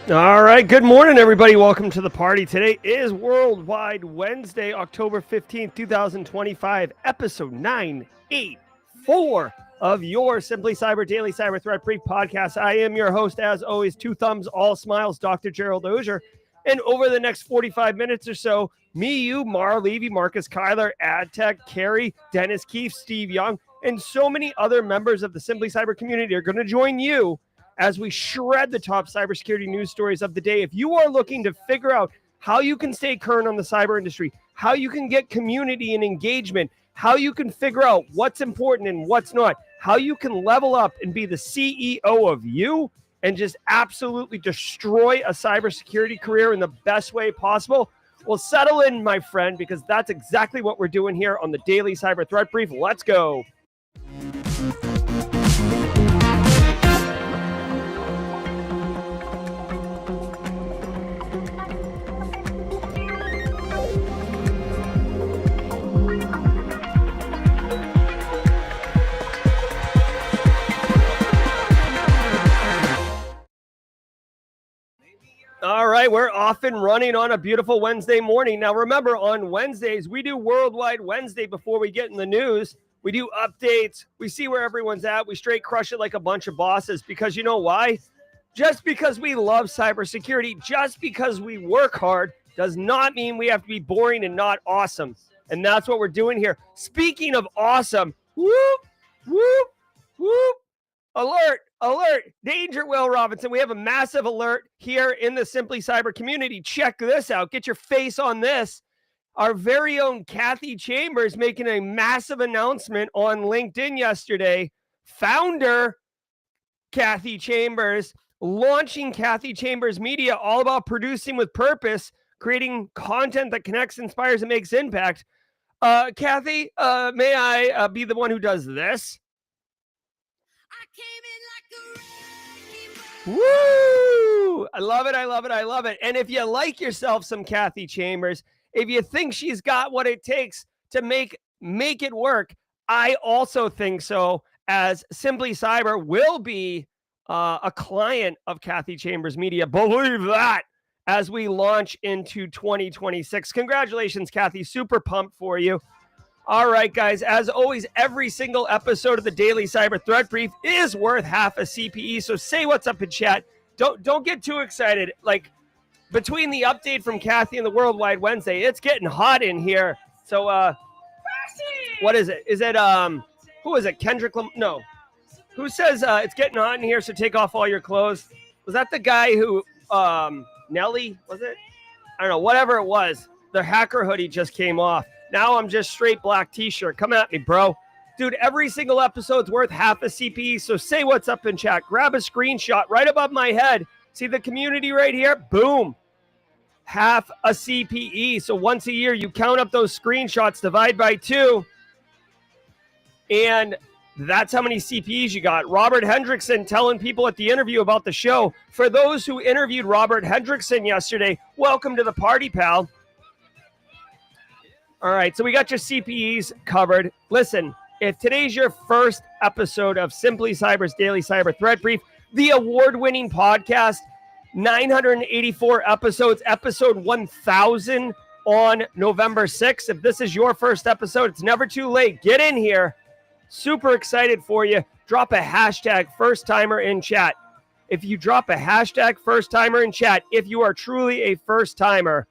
All right, good morning, everybody. Welcome to the party. Today is Worldwide Wednesday, October 15th, 2025, episode 984 of your Simply Cyber Daily Cyber Threat Brief podcast. I am your host, as always, two thumbs, all smiles, Dr. Gerald Auger. And over the next 45 minutes or so, me, you, Mara, Levy, Marcus, Kyler, AdTech, Carrie, Dennis Keefe, Steve Young, and so many other members of the Simply Cyber community are going to join you as we shred the top cybersecurity news stories of the day. If you are looking to figure out how you can stay current on the cyber industry, how you can get community and engagement, how you can figure out what's important and what's not, how you can level up and be the CEO of you and just absolutely destroy a cybersecurity career in the best way possible, well, settle in, my friend, because that's exactly what we're doing here on the Daily Cyber Threat Brief. Let's go. All right, we're off and running on a beautiful Wednesday morning. Now, remember, on Wednesdays, we do Worldwide Wednesday before we get in the news. We do updates. We see where everyone's at. We straight crush it like a bunch of bosses because you know why? Just because we love cybersecurity, just because we work hard, does not mean we have to be boring and not awesome. And that's what we're doing here. Speaking of awesome, whoop, whoop, whoop. Alert, alert, danger, Will Robinson. We have a massive alert here in the Simply Cyber community. Check this out. Get your face on this. Our very own Kathy Chambers making a massive announcement on LinkedIn yesterday. Founder Kathy Chambers launching Kathy Chambers Media, all about producing with purpose, creating content that connects, inspires, and makes impact. Kathy, may I be the one who does this? Woo! I love it. I love it. I love it. And if you like yourself some Kathy Chambers, if you think she's got what it takes to make it work, I also think so, as Simply Cyber will be a client of Kathy Chambers Media. Believe that, as we launch into 2026. Congratulations, Kathy. Super pumped for you. All right, guys, as always, every single episode of the Daily Cyber Threat Brief is worth half a CPE, so say what's up in chat. Don't get too excited. Like, between the update from Kathy and the Worldwide Wednesday, it's getting hot in here. So, what is it? Is it, who is it? Kendrick? No. Who says it's getting hot in here, so take off all your clothes? Was that the guy who, Nelly, was it? I don't know, whatever it was. The hacker hoodie just came off. Now I'm just straight black t-shirt. Come at me, bro. Dude, every single episode's worth half a CPE, so say what's up in chat. Grab a screenshot right above my head. See the community right here? Boom. Half a CPE. So once a year, you count up those screenshots, divide by 2, and that's how many CPEs you got. Robert Hendrickson telling people at the interview about the show. For those who interviewed Robert Hendrickson yesterday, welcome to the party, pal. All right, so we got your CPEs covered. Listen, if today's your first episode of Simply Cyber's Daily Cyber Threat Brief, the award-winning podcast, 984 episodes, episode 1000 on November 6th. If this is your first episode, it's never too late. Get in here. Super excited for you. Drop a hashtag first-timer in chat. If you drop a hashtag first-timer in chat, if you are truly a first-timer,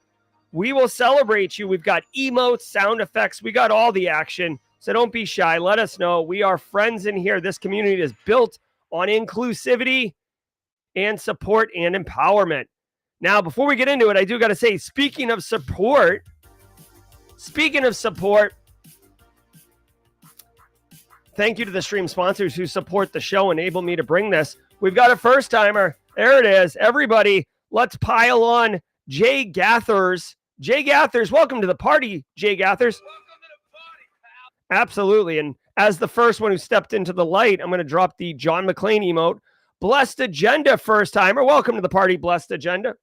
we will celebrate you. We've got emotes, sound effects. We got all the action. So don't be shy. Let us know. We are friends in here. This community is built on inclusivity and support and empowerment. Now, before we get into it, I do got to say, speaking of support, thank you to the stream sponsors who support the show, enable me to bring this. We've got a first timer. There it is. Everybody, let's pile on Jay Gathers. Jay Gathers, welcome to the party, Jay Gathers. Welcome to the party, pal. Absolutely. And as the first one who stepped into the light, I'm going to drop the John McClane emote. Blessed Agenda first timer. Welcome to the party, Blessed Agenda.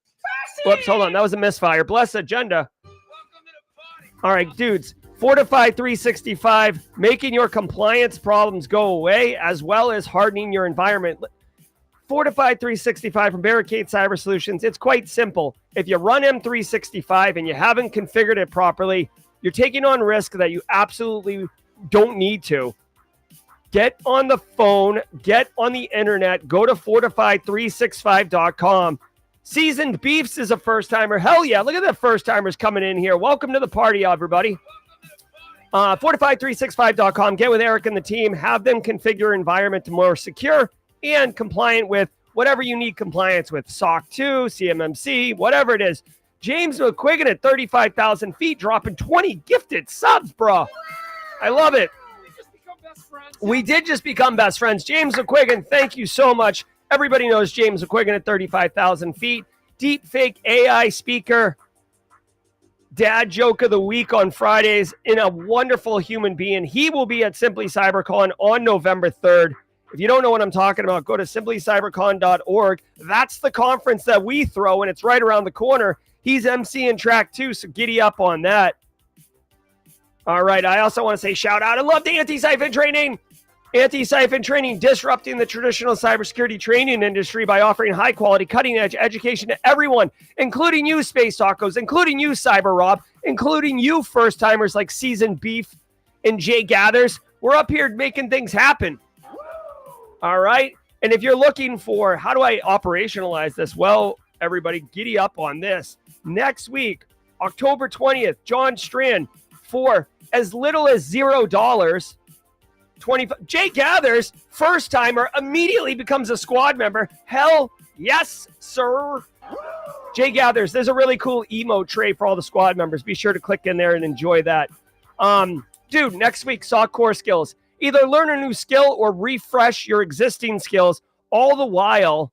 Whoops, hold on. That was a misfire. Blessed Agenda. Welcome to the party. All right, dudes. Fortify 365, making your compliance problems go away, as well as hardening your environment. Fortified 365 from Barricade Cyber Solutions. It's quite simple. If you run M365 and you haven't configured it properly, you're taking on risk that you absolutely don't need to. Get on the phone, get on the internet, go to fortified365.com. Seasoned Beefs is a first-timer. Hell yeah, look at the first-timers coming in here. Welcome to the party, everybody. Fortified365.com. Get with Eric and the team. Have them configure your environment to more secure and compliant with whatever you need compliance with. SOC 2, CMMC, whatever it is. James McQuiggan at 35,000 feet, dropping 20 gifted subs, bro. I love it. We did just become best friends. James McQuiggan, thank you so much. Everybody knows James McQuiggan at 35,000 feet. Deep fake AI speaker. Dad joke of the week on Fridays. In a wonderful human being. He will be at Simply CyberCon on November 3rd. If you don't know what I'm talking about, go to simplycybercon.org. That's the conference that we throw, and it's right around the corner. He's emceeing track 2, so giddy up on that. All right, I also want to say shout out. I love the anti-siphon training. Anti-siphon training, disrupting the traditional cybersecurity training industry by offering high-quality, cutting-edge education to everyone, including you, Space Tacos, including you, Cyber Rob, including you, first-timers like Seasoned Beef and Jay Gathers. We're up here making things happen. All right? And if you're looking for, how do I operationalize this? Well, everybody, giddy up on this. Next week, October 20th, John Strand, for as little as $0, 25. Jay Gathers, first timer, immediately becomes a squad member. Hell yes, sir. Jay Gathers, there's a really cool emote tray for all the squad members. Be sure to click in there and enjoy that. Dude, next week, SOC core skills. Either learn a new skill or refresh your existing skills, all the while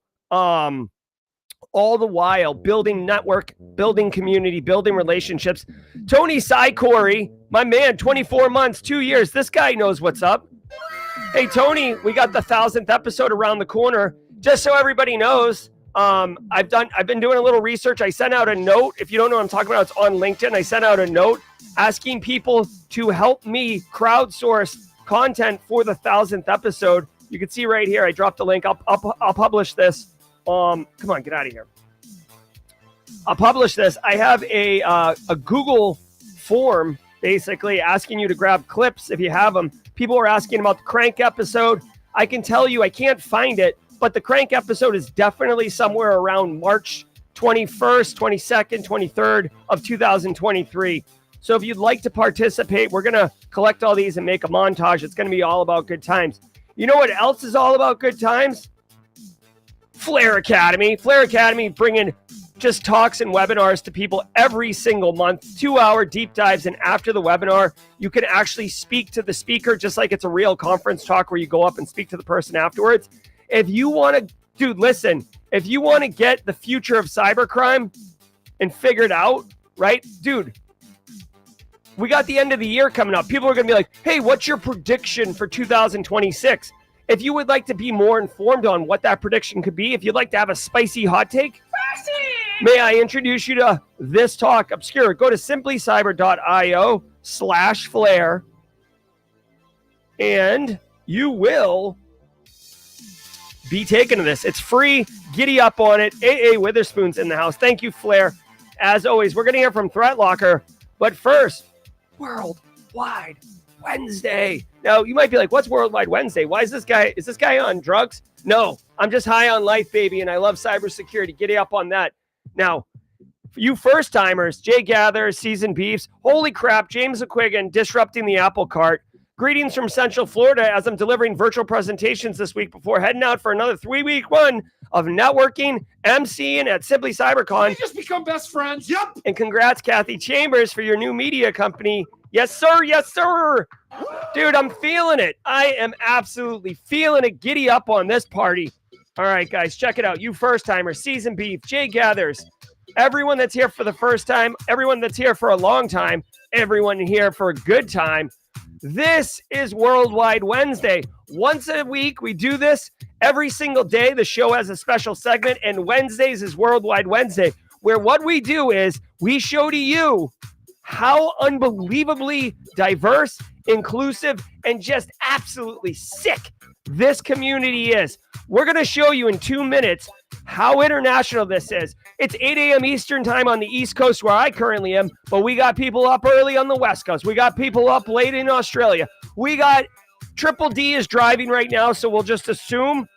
building network, building community, building relationships. Tony Sycori, my man, 24 months, 2 years. This guy knows what's up. Hey, Tony, we got the 1,000th episode around the corner. Just so everybody knows, I've been doing a little research. I sent out a note. If you don't know what I'm talking about, it's on LinkedIn. I sent out a note asking people to help me crowdsource content for the 1,000th episode. You can see right here. I dropped a link. I'll publish this. Come on, get out of here. I'll publish this. I have a Google form basically asking you to grab clips if you have them. People are asking about the Crank episode. I can tell you I can't find it, but the Crank episode is definitely somewhere around March 21st, 22nd, 23rd of 2023. So if you'd like to participate, we're going to collect all these and make a montage. It's going to be all about good times. You know what else is all about good times? Flare Academy. Flare Academy bringing just talks and webinars to people every single month, 2-hour deep dives. And after the webinar, you can actually speak to the speaker just like it's a real conference talk where you go up and speak to the person afterwards. If you want to, dude, listen, if you want to get the future of cybercrime and figure it out, right, dude, we got the end of the year coming up. People are going to be like, hey, what's your prediction for 2026? If you would like to be more informed on what that prediction could be, if you'd like to have a spicy hot take, may I introduce you to this talk obscure? Go to simplycyber.io/flare and you will be taken to this. It's free. Giddy up on it. AA Witherspoon's in the house. Thank you, Flare. As always, we're going to hear from Threat Locker. But first, Worldwide Wednesday. Now, you might be like, what's Worldwide Wednesday? Why is this guy on drugs? No, I'm just high on life, baby, and I love cybersecurity. Giddy up on that. Now, for you first-timers, Jay Gathers, Seasoned Beefs, holy crap, James McQuiggan disrupting the apple cart. Greetings from Central Florida as I'm delivering virtual presentations this week before heading out for another 3-week run of networking, MCing at Simply CyberCon. We just become best friends. Yep. And congrats, Kathy Chambers, for your new media company. Yes, sir. Yes, sir. Dude, I'm feeling it. I am absolutely feeling it. Giddy up on this party. All right, guys, check it out. You first-timers, Seasoned Beef, Jay Gathers, everyone that's here for the first time, everyone that's here for a long time, everyone here for a good time. This is Worldwide Wednesday. Once a week, we do this every single day. The show has a special segment, and Wednesdays is Worldwide Wednesday, where what we do is we show to you how unbelievably diverse, inclusive, and just absolutely sick this community is. We're going to show you in 2 minutes how international this is. It's 8 a.m. Eastern time on the East Coast where I currently am, but we got people up early on the West Coast. We got people up late in Australia. We got Triple D is driving right now, so we'll just assume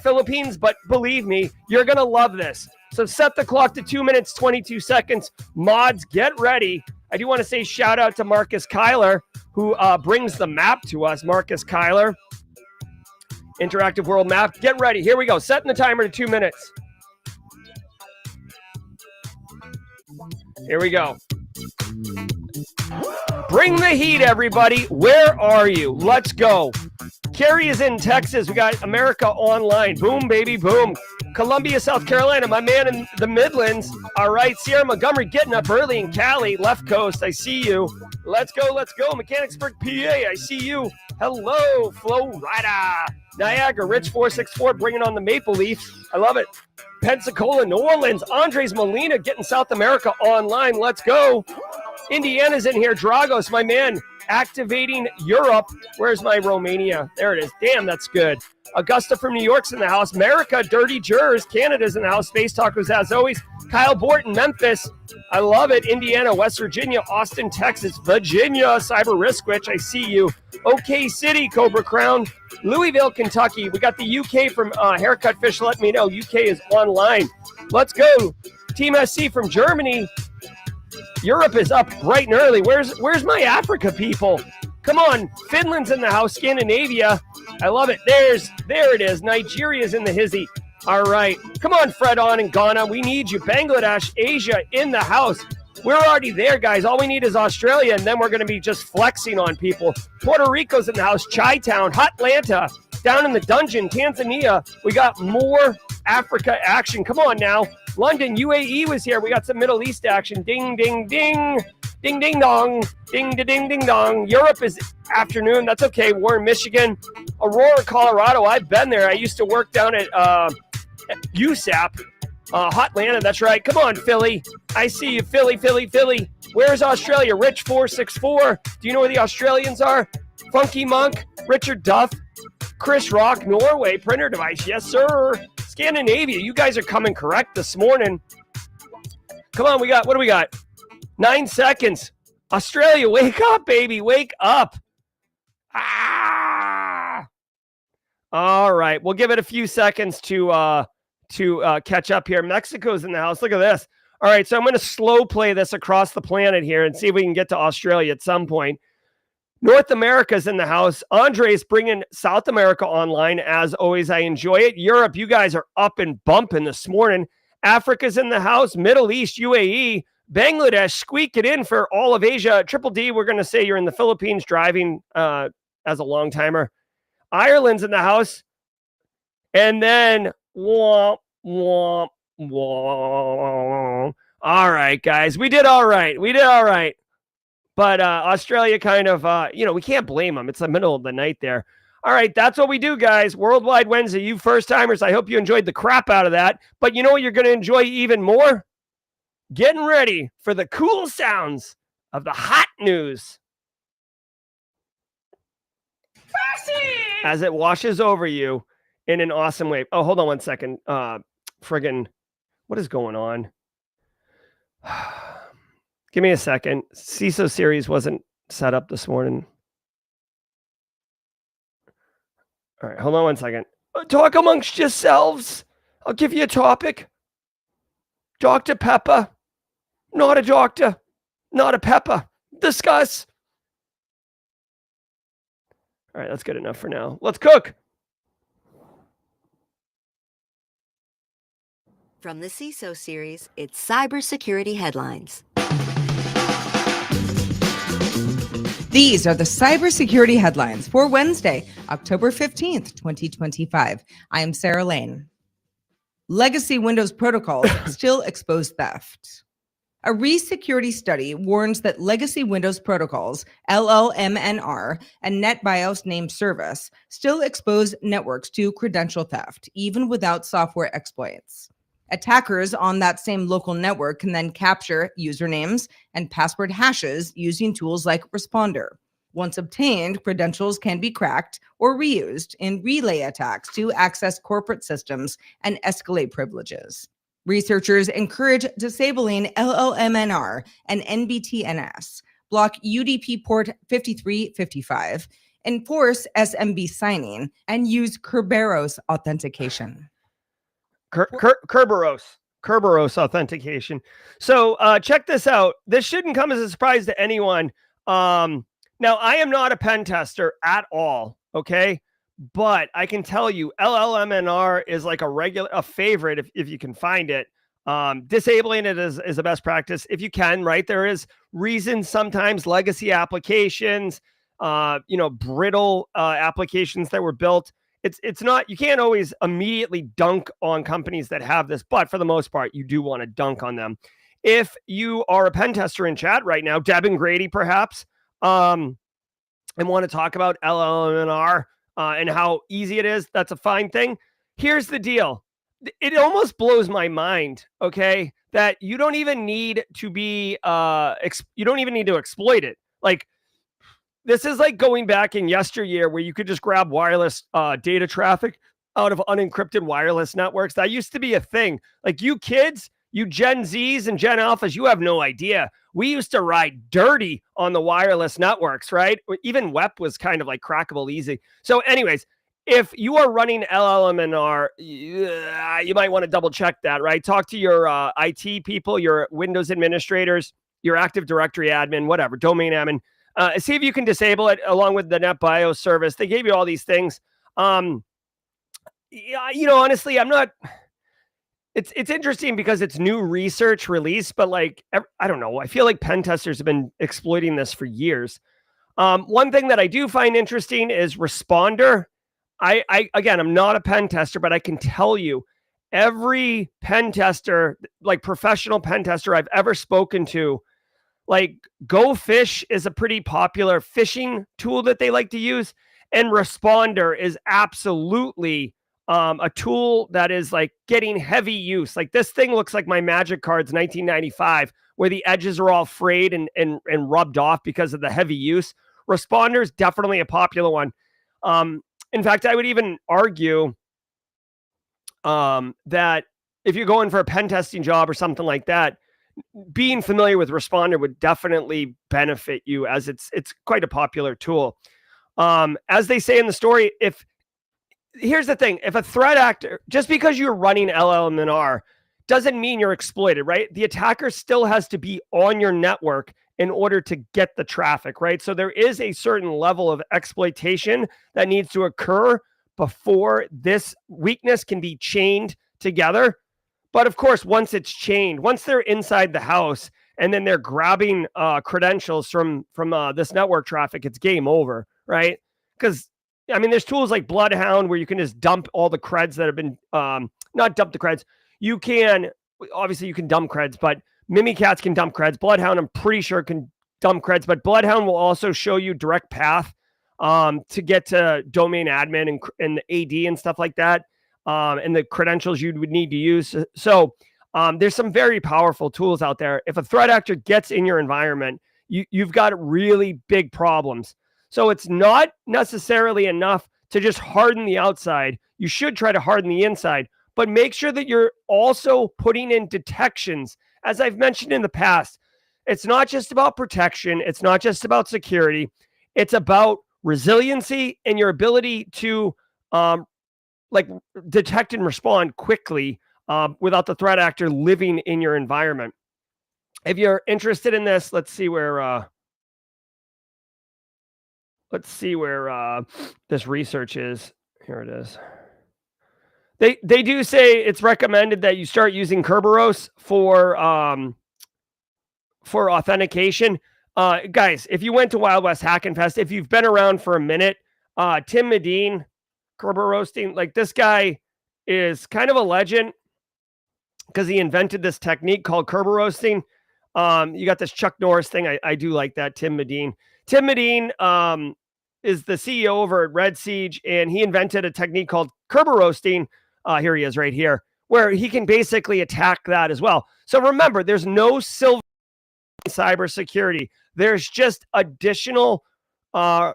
Philippines, but believe me, you're going to love this. So set the clock to 2 minutes, 22 seconds. Mods, get ready. I do want to say shout out to Marcus Kyler, who brings the map to us. Marcus Kyler, Interactive World Map. Get ready. Here we go. Setting the timer to 2 minutes. Here we go. Bring the heat, everybody. Where are you? Let's go. Carrie is in Texas. We got America Online. Boom, baby, boom. Columbia, South Carolina. My man in the Midlands. All right. Sierra Montgomery getting up early in Cali. Left coast. I see you. Let's go. Let's go. Mechanicsburg, PA. I see you. Hello, Florida. Niagara, Rich 464 bringing on the Maple Leafs. I love it. Pensacola, New Orleans. Andres Molina getting South America online. Let's go. Indiana's in here. Dragos, my man, activating Europe. Where's my Romania? There it is. Damn, that's good. Augusta from New York's in the house. America, Dirty Jers. Canada's in the house. Space Tacos, as always. Kyle Borton, Memphis. I love it. Indiana, West Virginia, Austin, Texas, Virginia, Cyber Risk Witch. I see you. OK City, Cobra Crown. Louisville, Kentucky. We got the UK from Haircut Fish. Let me know. UK is online. Let's go. Team SC from Germany. Europe is up bright and early. Where's my Africa people? Come on. Finland's in the house. Scandinavia. I love it. There it is. Nigeria's in the hizzy. All right. Come on, Fred on in Ghana. We need you. Bangladesh, Asia in the house. We're already there, guys. All we need is Australia, and then we're going to be just flexing on people. Puerto Rico's in the house. Chi-Town, Hotlanta, down in the dungeon, Tanzania. We got more Africa action. Come on now. London, UAE was here. We got some Middle East action. Ding, ding, ding. Ding, ding, dong. Ding, ding, ding, dong. Europe is afternoon. That's okay. Warren, Michigan. Aurora, Colorado. I've been there. I used to work down at USAP. Hotlanta, that's right. Come on, Philly. I see you, Philly, Philly, Philly. Where's Australia? Rich 464. Do you know where the Australians are? Funky Monk, Richard Duff, Chris Rock, Norway, printer device. Yes, sir. Scandinavia, you guys are coming correct this morning. Come on, what do we got? 9 seconds. Australia, wake up, baby. Wake up. Ah. All right. We'll give it a few seconds to catch up here. Mexico's in the house. Look at this. All right, so I'm going to slow play this across the planet here and see if we can get to Australia at some point. North America's in the house. Andre's bringing South America online. As always, I enjoy it. Europe, you guys are up and bumping this morning. Africa's in the house. Middle East, UAE. Bangladesh, squeak it in for all of Asia. Triple D, we're going to say you're in the Philippines driving as a long timer. Ireland's in the house. And then womp, womp, womp. All right, guys. We did all right. But Australia kind of, we can't blame them. It's the middle of the night there. All right, that's what we do, guys. Worldwide Wednesday, you first-timers, I hope you enjoyed the crap out of that. But you know what you're going to enjoy even more? Getting ready for the cool sounds of the hot news. As it washes over you in an awesome way. Oh, hold on 1 second. Friggin', what is going on? Give me a second. CISO series wasn't set up this morning. All right, hold on 1 second. Talk amongst yourselves. I'll give you a topic. Dr. Pepper. Not a doctor. Not a pepper. Discuss. All right, that's good enough for now. Let's cook. From the CISO series, it's cybersecurity headlines. These are the cybersecurity headlines for Wednesday, October 15th, 2025. I am Sarah Lane. Legacy Windows protocols still expose theft. A re-security study warns that legacy Windows protocols, LLMNR, and NetBIOS named service still expose networks to credential theft, even without software exploits. Attackers on that same local network can then capture usernames and password hashes using tools like Responder. Once obtained, credentials can be cracked or reused in relay attacks to access corporate systems and escalate privileges. Researchers encourage disabling LLMNR and NBTNS, block UDP port 5355, enforce SMB signing, and use Kerberos authentication. Kerberos authentication. So check this out. This shouldn't come as a surprise to anyone. Now, I am not a pen tester at all, okay? But I can tell you LLMNR is like a favorite if you can find it. Disabling it is the best practice if you can, right? There is reasons sometimes legacy applications, brittle applications that were built. It's not, you can't always immediately dunk on companies that have this, but for the most part, you do want to dunk on them. If you are a pen tester in chat right now, Deb and Grady perhaps, and want to talk about LLMNR and how easy it is, that's a fine thing. Here's the deal. It almost blows my mind, okay, that you don't even need to be, you don't even need to exploit it. Like, this is like going back in yesteryear where you could just grab wireless data traffic out of unencrypted wireless networks. That used to be a thing. Like, you kids, you Gen Zs and Gen Alphas, you have no idea. We used to ride dirty on the wireless networks, right? Even WEP was kind of like crackable easy. So anyways, if you are running LLMNR, you might want to double check that, right? Talk to your IT people, your Windows administrators, your Active Directory admin, whatever, domain admin. See if you can disable it along with the NetBIOS service. They gave you all these things. Honestly, I'm not. It's interesting because it's new research release, but like, I don't know. I feel like pen testers have been exploiting this for years. One thing that I do find interesting is Responder. Again, I'm not a pen tester, but I can tell you every pen tester, like professional pen tester I've ever spoken to, like Go Fish is a pretty popular phishing tool that they like to use. And Responder is absolutely a tool that is like getting heavy use. Like, this thing looks like my Magic cards 1995, where the edges are all frayed and rubbed off because of the heavy use. Responder is definitely a popular one. In fact, I would even argue that if you're going for a pen testing job or something like that, being familiar with Responder would definitely benefit you, as it's quite a popular tool. As they say in the story, here's the thing, if a threat actor, just because you're running LLMNR doesn't mean you're exploited, right? The attacker still has to be on your network in order to get the traffic, right? So there is a certain level of exploitation that needs to occur before this weakness can be chained together. But of course, once it's chained, once they're inside the house and then they're grabbing credentials from this network traffic, it's game over, right? Because, I mean, there's tools like Bloodhound where you can just dump all the creds that have been, not dump the creds. You can dump creds, but Mimikatz can dump creds. Bloodhound, I'm pretty sure, can dump creds, but Bloodhound will also show you direct path to get to domain admin and the AD and stuff like that, and the credentials you would need to use. So there's some very powerful tools out there. If a threat actor gets in your environment, you've got really big problems. So it's not necessarily enough to just harden the outside. You should try to harden the inside, but make sure that you're also putting in detections. As I've mentioned in the past, it's not just about protection. It's not just about security. It's about resiliency and your ability to detect and respond quickly without the threat actor living in your environment. If you're interested in this, let's see where this research is. Here it is. They do say it's recommended that you start using Kerberos for authentication. Guys, if you went to Wild West Hack and Fest, if you've been around for a minute, Tim Medine, Kerberosing, like, this guy is kind of a legend because he invented this technique called Kerberosing. You got this Chuck Norris thing. I do like that, Tim Medine. Tim Medine is the CEO over at Red Siege, and he invented a technique called Kerberosing. Here he is right here, where he can basically attack that as well. So remember, there's no silver cybersecurity. There's just additional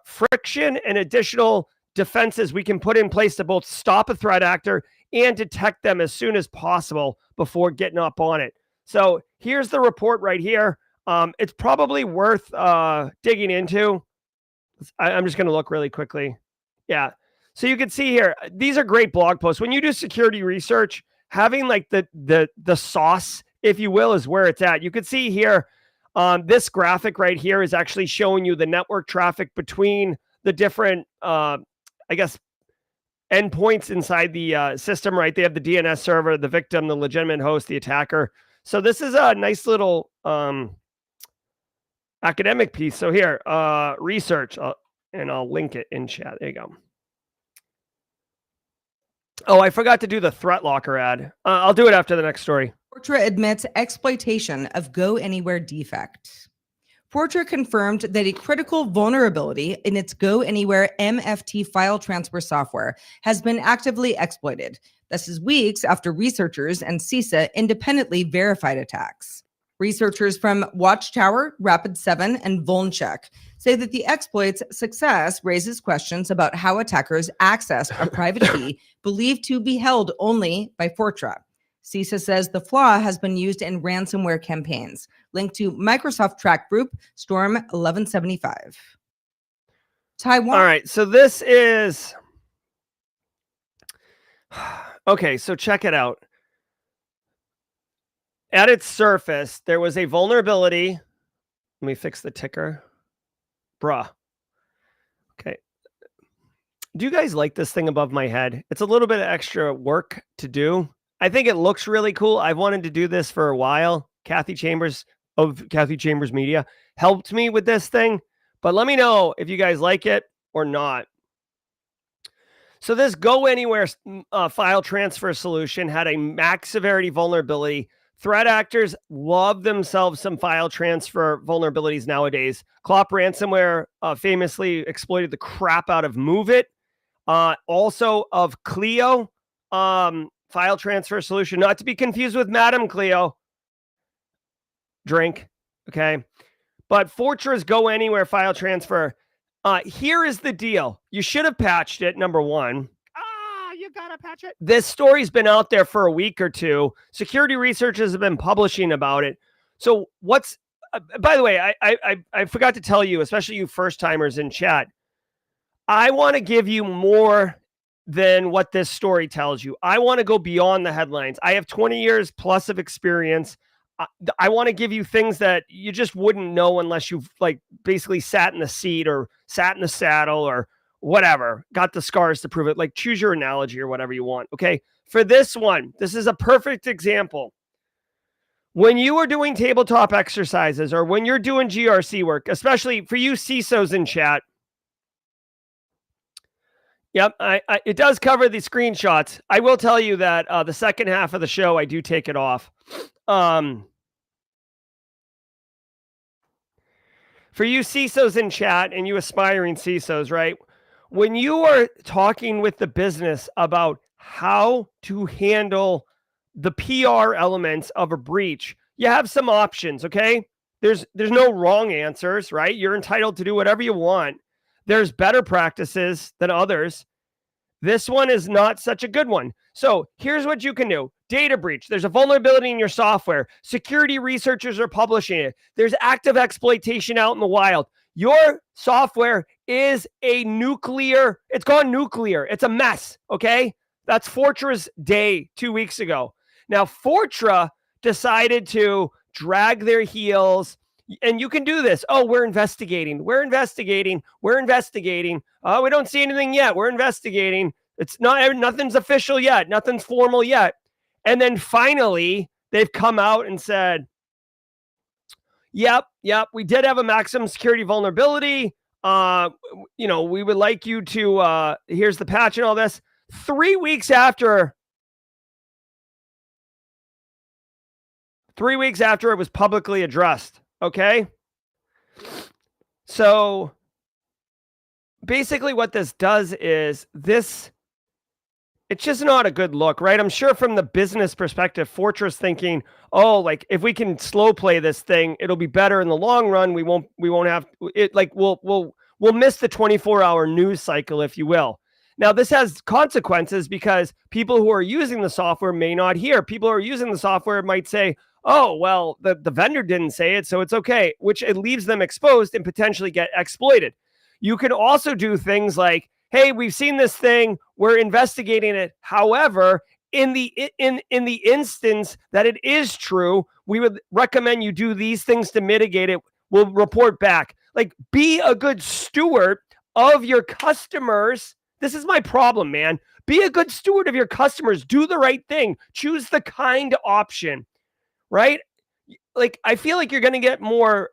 friction and additional defenses we can put in place to both stop a threat actor and detect them as soon as possible before getting up on it. So here's the report right here. It's probably worth digging into. I'm just going to look really quickly. Yeah. So you can see here, these are great blog posts. When you do security research, having like the sauce, if you will, is where it's at. You can see here, this graphic right here is actually showing you the network traffic between the different, I guess, endpoints inside the system, right? They have the DNS server, the victim, the legitimate host, the attacker. So this is a nice little academic piece. So here, research, and I'll link it in chat. There you go. Oh, I forgot to do the threat locker ad. I'll do it after the next story. Fortra admits exploitation of Go Anywhere defect. Fortra confirmed that a critical vulnerability in its Go Anywhere MFT file transfer software has been actively exploited. This is weeks after researchers and CISA independently verified attacks. Researchers from Watchtower, Rapid7, and VulnCheck say that the exploit's success raises questions about how attackers accessed a private key believed to be held only by Fortra. CISA says the flaw has been used in ransomware campaigns. Linked to Microsoft Track Group, Storm 1175. Taiwan. All right, so this is... Okay, so check it out. At its surface, there was a vulnerability. Let me fix the ticker. Bruh. Okay. Do you guys like this thing above my head? It's a little bit of extra work to do. I think it looks really cool. I've wanted to do this for a while. Kathy Chambers of Kathy Chambers Media helped me with this thing, but let me know if you guys like it or not. So this Go Anywhere file transfer solution had a max severity vulnerability. Threat actors love themselves some file transfer vulnerabilities nowadays. Clop ransomware famously exploited the crap out of MoveIt. Also of Clio file transfer solution, not to be confused with Madam Clio. Drink, okay? But Fortra's Go Anywhere file transfer. Here is the deal. You should have patched it, number one. You gotta patch it. This story's been out there for a week or two. Security researchers have been publishing about it. So what's, by the way, I forgot to tell you, especially you first timers in chat, I want to give you more than what this story tells you. I want to go beyond the headlines. I have 20 years plus of experience. I want to give you things that you just wouldn't know unless you've like basically sat in the seat or sat in the saddle or whatever, got the scars to prove it. Like, choose your analogy or whatever you want. Okay. For this one, this is a perfect example. When you are doing tabletop exercises or when you're doing GRC work, especially for you CISOs in chat. Yep. It does cover the screenshots. I will tell you that the second half of the show, I do take it off. For you CISOs in chat and you aspiring CISOs, right? When you are talking with the business about how to handle the PR elements of a breach, you have some options, okay? There's no wrong answers, right? You're entitled to do whatever you want. There's better practices than others. This one is not such a good one. So here's what you can do. Data breach. There's a vulnerability in your software. Security researchers are publishing it. There's active exploitation out in the wild. Your software is it's gone nuclear. It's a mess, okay? That's Fortra's day 2 weeks ago. Now, Fortra decided to drag their heels, and you can do this. Oh, we're investigating. We're investigating. We're investigating. Oh, we don't see anything yet. We're investigating. Nothing's official yet. Nothing's formal yet. And then finally, they've come out and said, Yep, we did have a maximum security vulnerability. We would like you to, here's the patch and all this. 3 weeks after it was publicly addressed, okay? So basically what this does is it's just not a good look, right? I'm sure from the business perspective, Fortra's thinking, oh, like if we can slow play this thing, it'll be better in the long run. We won't have it. Like we'll will miss the 24-hour news cycle, if you will. Now, this has consequences because people who are using the software may not hear. People who are using the software might say, oh, well, the vendor didn't say it, so it's okay, which it leaves them exposed and potentially get exploited. You can also do things like, hey, we've seen this thing, we're investigating it. However, in the instance that it is true, we would recommend you do these things to mitigate it. We'll report back. Like, be a good steward of your customers. This is my problem, man. Be a good steward of your customers. Do the right thing. Choose the kind option, right? Like, I feel like you're going to get more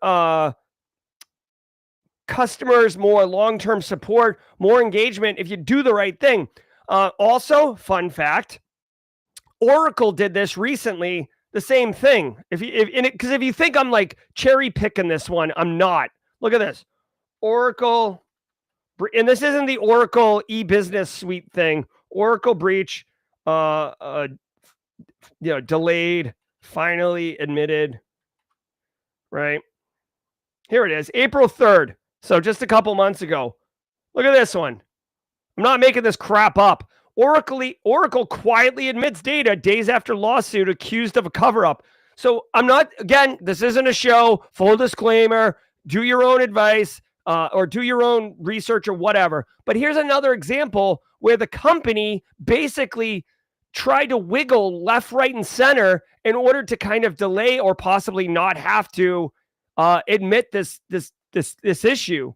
customers, more long-term support, more engagement if you do the right thing. Also, fun fact, Oracle did this recently, the same thing. If you think I'm like cherry picking this one, I'm not. Look at this. Oracle, and this isn't the Oracle e-business suite thing. Oracle breach, delayed, finally admitted, right? Here it is, April 3rd. So just a couple months ago. Look at this one. I'm not making this crap up. Oracle quietly admits data days after lawsuit accused of a cover-up. So I'm not, again, this isn't a show, full disclaimer, do your own advice or do your own research or whatever. But here's another example where the company basically tried to wiggle left, right, and center in order to kind of delay or possibly not have to admit this issue.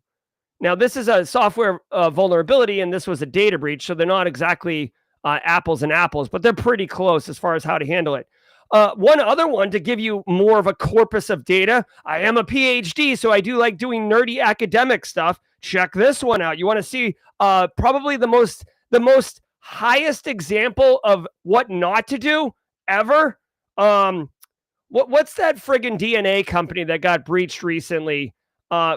Now, this is a software vulnerability, and this was a data breach, so they're not exactly apples and apples, but they're pretty close as far as how to handle it. One other one to give you more of a corpus of data. I am a PhD, so I do like doing nerdy academic stuff. Check this one out. You want to see probably the most highest example of what not to do ever? What's that friggin' DNA company that got breached recently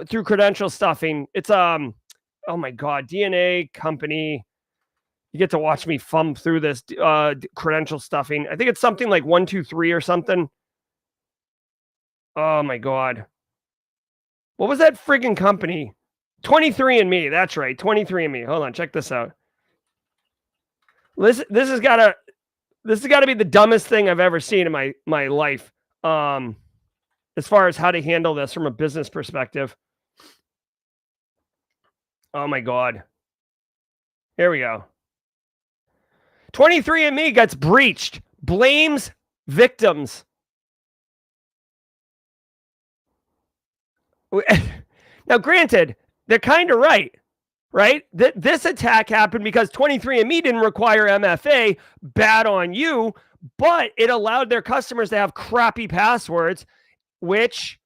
through credential stuffing? It's oh my god, DNA company. You get to watch me thumb through this credential stuffing. I think it's something like 123 or something. Oh my god, what was that friggin' company? 23andMe. That's right, 23andMe. Hold on, check this out. This has got to be the dumbest thing I've ever seen in my life. As far as how to handle this from a business perspective. Oh my god. Here we go. 23andMe gets breached. Blames victims. Now, granted, they're kind of right? This attack happened because 23andMe didn't require MFA. Bad on you. But it allowed their customers to have crappy passwords, which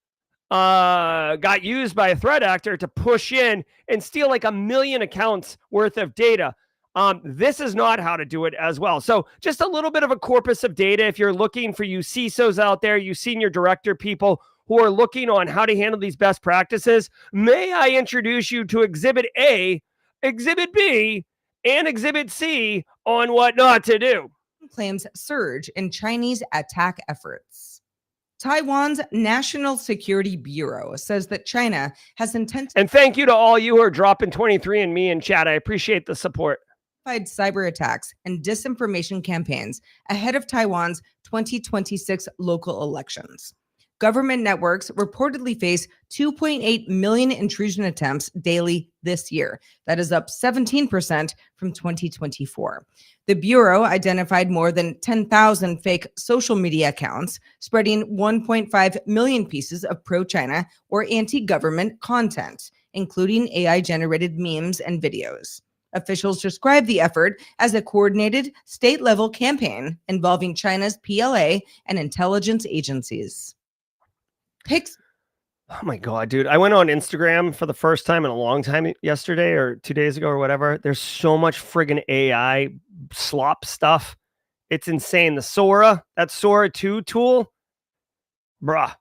got used by a threat actor to push in and steal like 1 million accounts worth of data. This is not how to do it as well. So just a little bit of a corpus of data. If you're looking for you CISOs out there, you senior director people who are looking on how to handle these best practices, may I introduce you to Exhibit A, Exhibit B, and Exhibit C on what not to do. Claims surge in Chinese attack efforts. Taiwan's National Security Bureau says that China has intensified. And thank you to all you who are dropping 23andMe in chat. I appreciate the support. Cyber attacks and disinformation campaigns ahead of Taiwan's 2026 local elections. Government networks reportedly face 2.8 million intrusion attempts daily this year. That is up 17% from 2024. The Bureau identified more than 10,000 fake social media accounts, spreading 1.5 million pieces of pro-China or anti-government content, including AI-generated memes and videos. Officials describe the effort as a coordinated state-level campaign involving China's PLA and intelligence agencies. Oh my god, dude. I went on Instagram for the first time in a long time yesterday or 2 days ago or whatever. There's so much friggin' AI slop stuff. It's insane. The Sora, that Sora 2 tool. Bruh.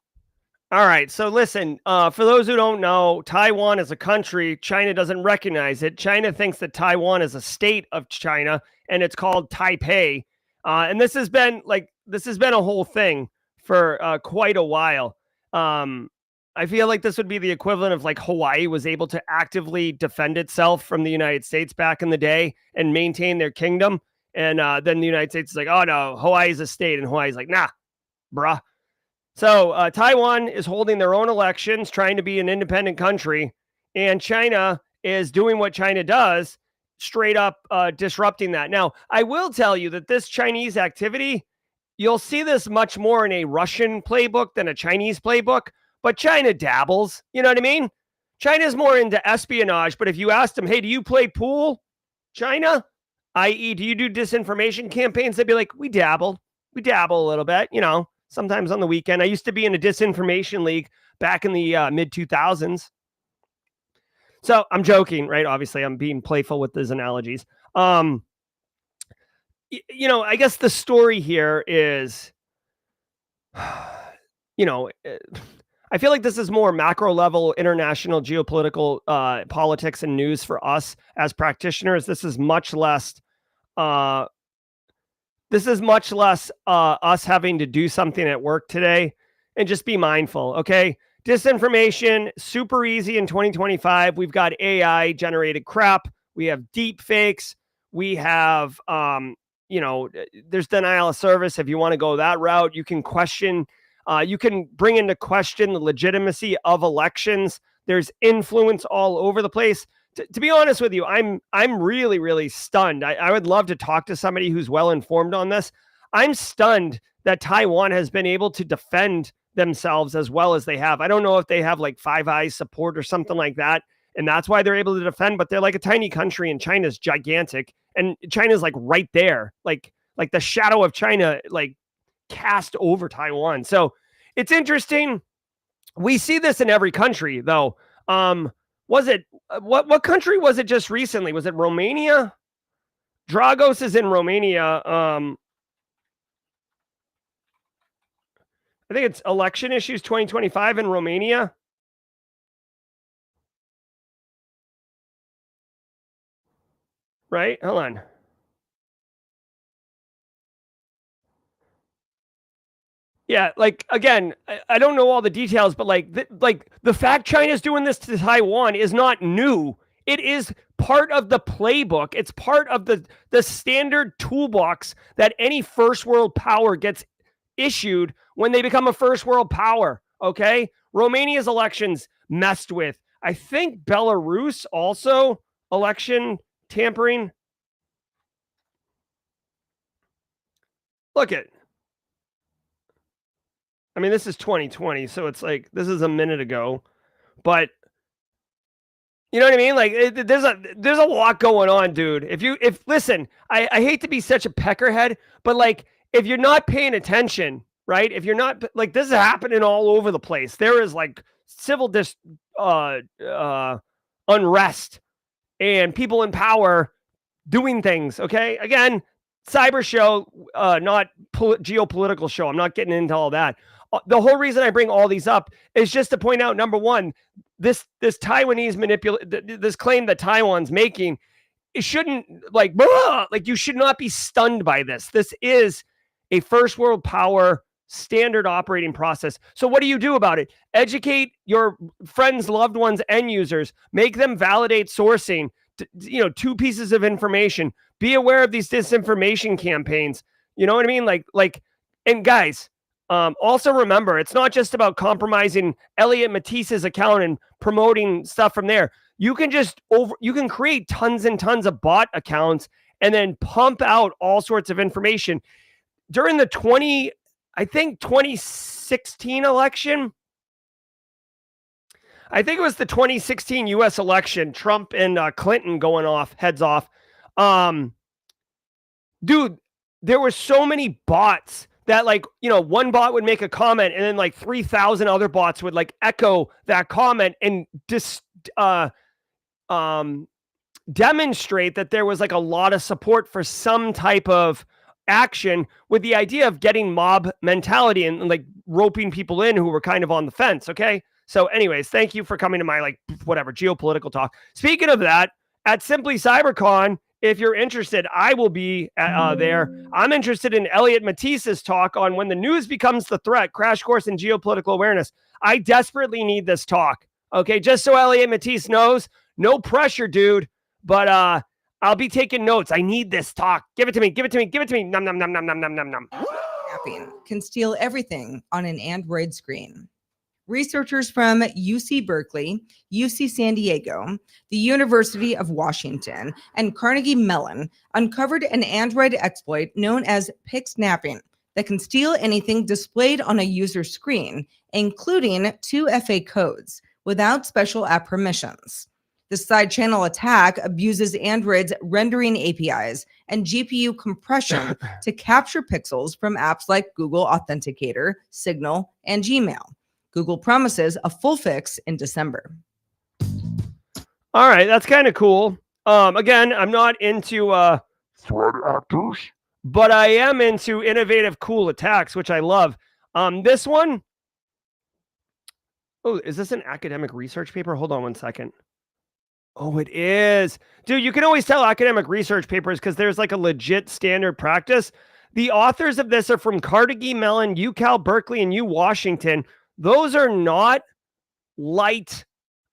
All right. So listen, for those who don't know, Taiwan is a country. China doesn't recognize it. China thinks that Taiwan is a state of China and it's called Taipei. And this has been a whole thing for quite a while. I feel like this would be the equivalent of like Hawaii was able to actively defend itself from the United States back in the day and maintain their kingdom. And then the United States is like, oh no, Hawaii's a state. And Hawaii's like, nah, bruh. So Taiwan is holding their own elections, trying to be an independent country. And China is doing what China does, straight up disrupting that. Now, I will tell you that this Chinese activity, you'll see this much more in a Russian playbook than a Chinese playbook, but China dabbles. You know what I mean? China's more into espionage, but if you asked them, hey, do you play pool, China? I.e., do you do disinformation campaigns? They'd be like, we dabble. We dabble a little bit, you know, sometimes on the weekend. I used to be in a disinformation league back in the mid-2000s. So I'm joking, right? Obviously, I'm being playful with these analogies. You know, I guess the story here is, you know, I feel like this is more macro level international geopolitical politics and news for us as practitioners. This is much less us having to do something at work today, and just be mindful. Okay. Disinformation, super easy in 2025. We've got AI generated crap. We have deep fakes. We have, you know, there's denial of service. If you want to go that route, you can question, you can bring into question the legitimacy of elections. There's influence all over the place. To be honest with you, I'm really, really stunned. I would love to talk to somebody who's well informed on this. I'm stunned that Taiwan has been able to defend themselves as well as they have. I don't know if they have like Five Eyes support or something like that, and that's why they're able to defend, but they're like a tiny country, and China's gigantic, and China's like right there, like the shadow of China, like cast over Taiwan. So it's interesting. We see this in every country though. Was it, what country was it just recently? Was it Romania? Dragos is in Romania. I think it's election issues 2025 in Romania. Right? Hold on. Yeah, like again, I don't know all the details, but like the fact China's doing this to Taiwan is not new. It is part of the playbook. It's part of the standard toolbox that any first world power gets issued when they become a first world power. Okay, Romania's elections messed with. I think Belarus also election tampering. Look at. I mean, this is 2020, so it's like this is a minute ago, but you know what I mean? Like, there's a lot going on, dude. If listen, I hate to be such a peckerhead, but like, if you're not paying attention, right? If you're not like, this is happening all over the place. There is like civil unrest and people in power doing things. Okay, again, cyber show, not geopolitical show. I'm not getting into all that. The whole reason I bring all these up is just to point out, number one, this Taiwanese this claim that Taiwan's making, it shouldn't like you should not be stunned by this. This is a first world power standard operating process. So what do you do about it? Educate your friends, loved ones, end users. Make them validate sourcing. You know, 2 pieces of information. Be aware of these disinformation campaigns. You know what I mean? Like, and guys. Also remember, it's not just about compromising Elliot Matisse's account and promoting stuff from there. You can you can create tons and tons of bot accounts and then pump out all sorts of information. During the 2016 election, I think it was the 2016 US election, Trump and Clinton going heads off. Dude, there were so many bots that, like, you know, one bot would make a comment and then like 3,000 other bots would like echo that comment and demonstrate that there was like a lot of support for some type of action, with the idea of getting mob mentality and like roping people in who were kind of on the fence. Okay. So anyways, thank you for coming to my like whatever geopolitical talk. Speaking of that, at Simply CyberCon if you're interested, I will be there. I'm interested in Elliot Matisse's talk on when the news becomes the threat, crash course in geopolitical awareness. I desperately need this talk. Okay, just so Elliot Matisse knows, no pressure, dude. But I'll be taking notes. I need this talk. Give it to me. Give it to me. Give it to me. Num num num num num num num num. Pixnapping can steal everything on an Android screen. Researchers from UC Berkeley, UC San Diego, the University of Washington, and Carnegie Mellon uncovered an Android exploit known as Pixnapping that can steal anything displayed on a user's screen, including 2FA codes, without special app permissions. The side-channel attack abuses Android's rendering APIs and GPU compression to capture pixels from apps like Google Authenticator, Signal, and Gmail. Google promises a full fix in December. All right, that's kind of cool. Again, I'm not into threat actors, but I am into innovative, cool attacks, which I love. This one, oh, is this an academic research paper? Hold on one second. Oh, it is. Dude, you can always tell academic research papers because there's like a legit standard practice. The authors of this are from Carnegie Mellon, UCal, Berkeley, and Washington. Those are not light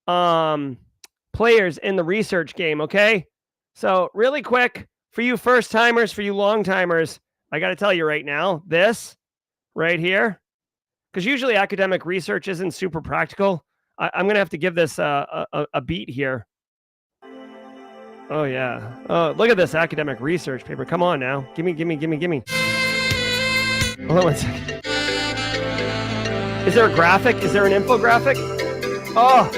players in the research game, okay? So really quick, for you first timers, for you long timers, I got to tell you right now, this right here, because usually academic research isn't super practical. I'm going to have to give this a beat here. Oh, yeah. Oh, look at this academic research paper. Come on now. Gimme. Hold on one second. Is there a graphic? Is there an infographic? Oh.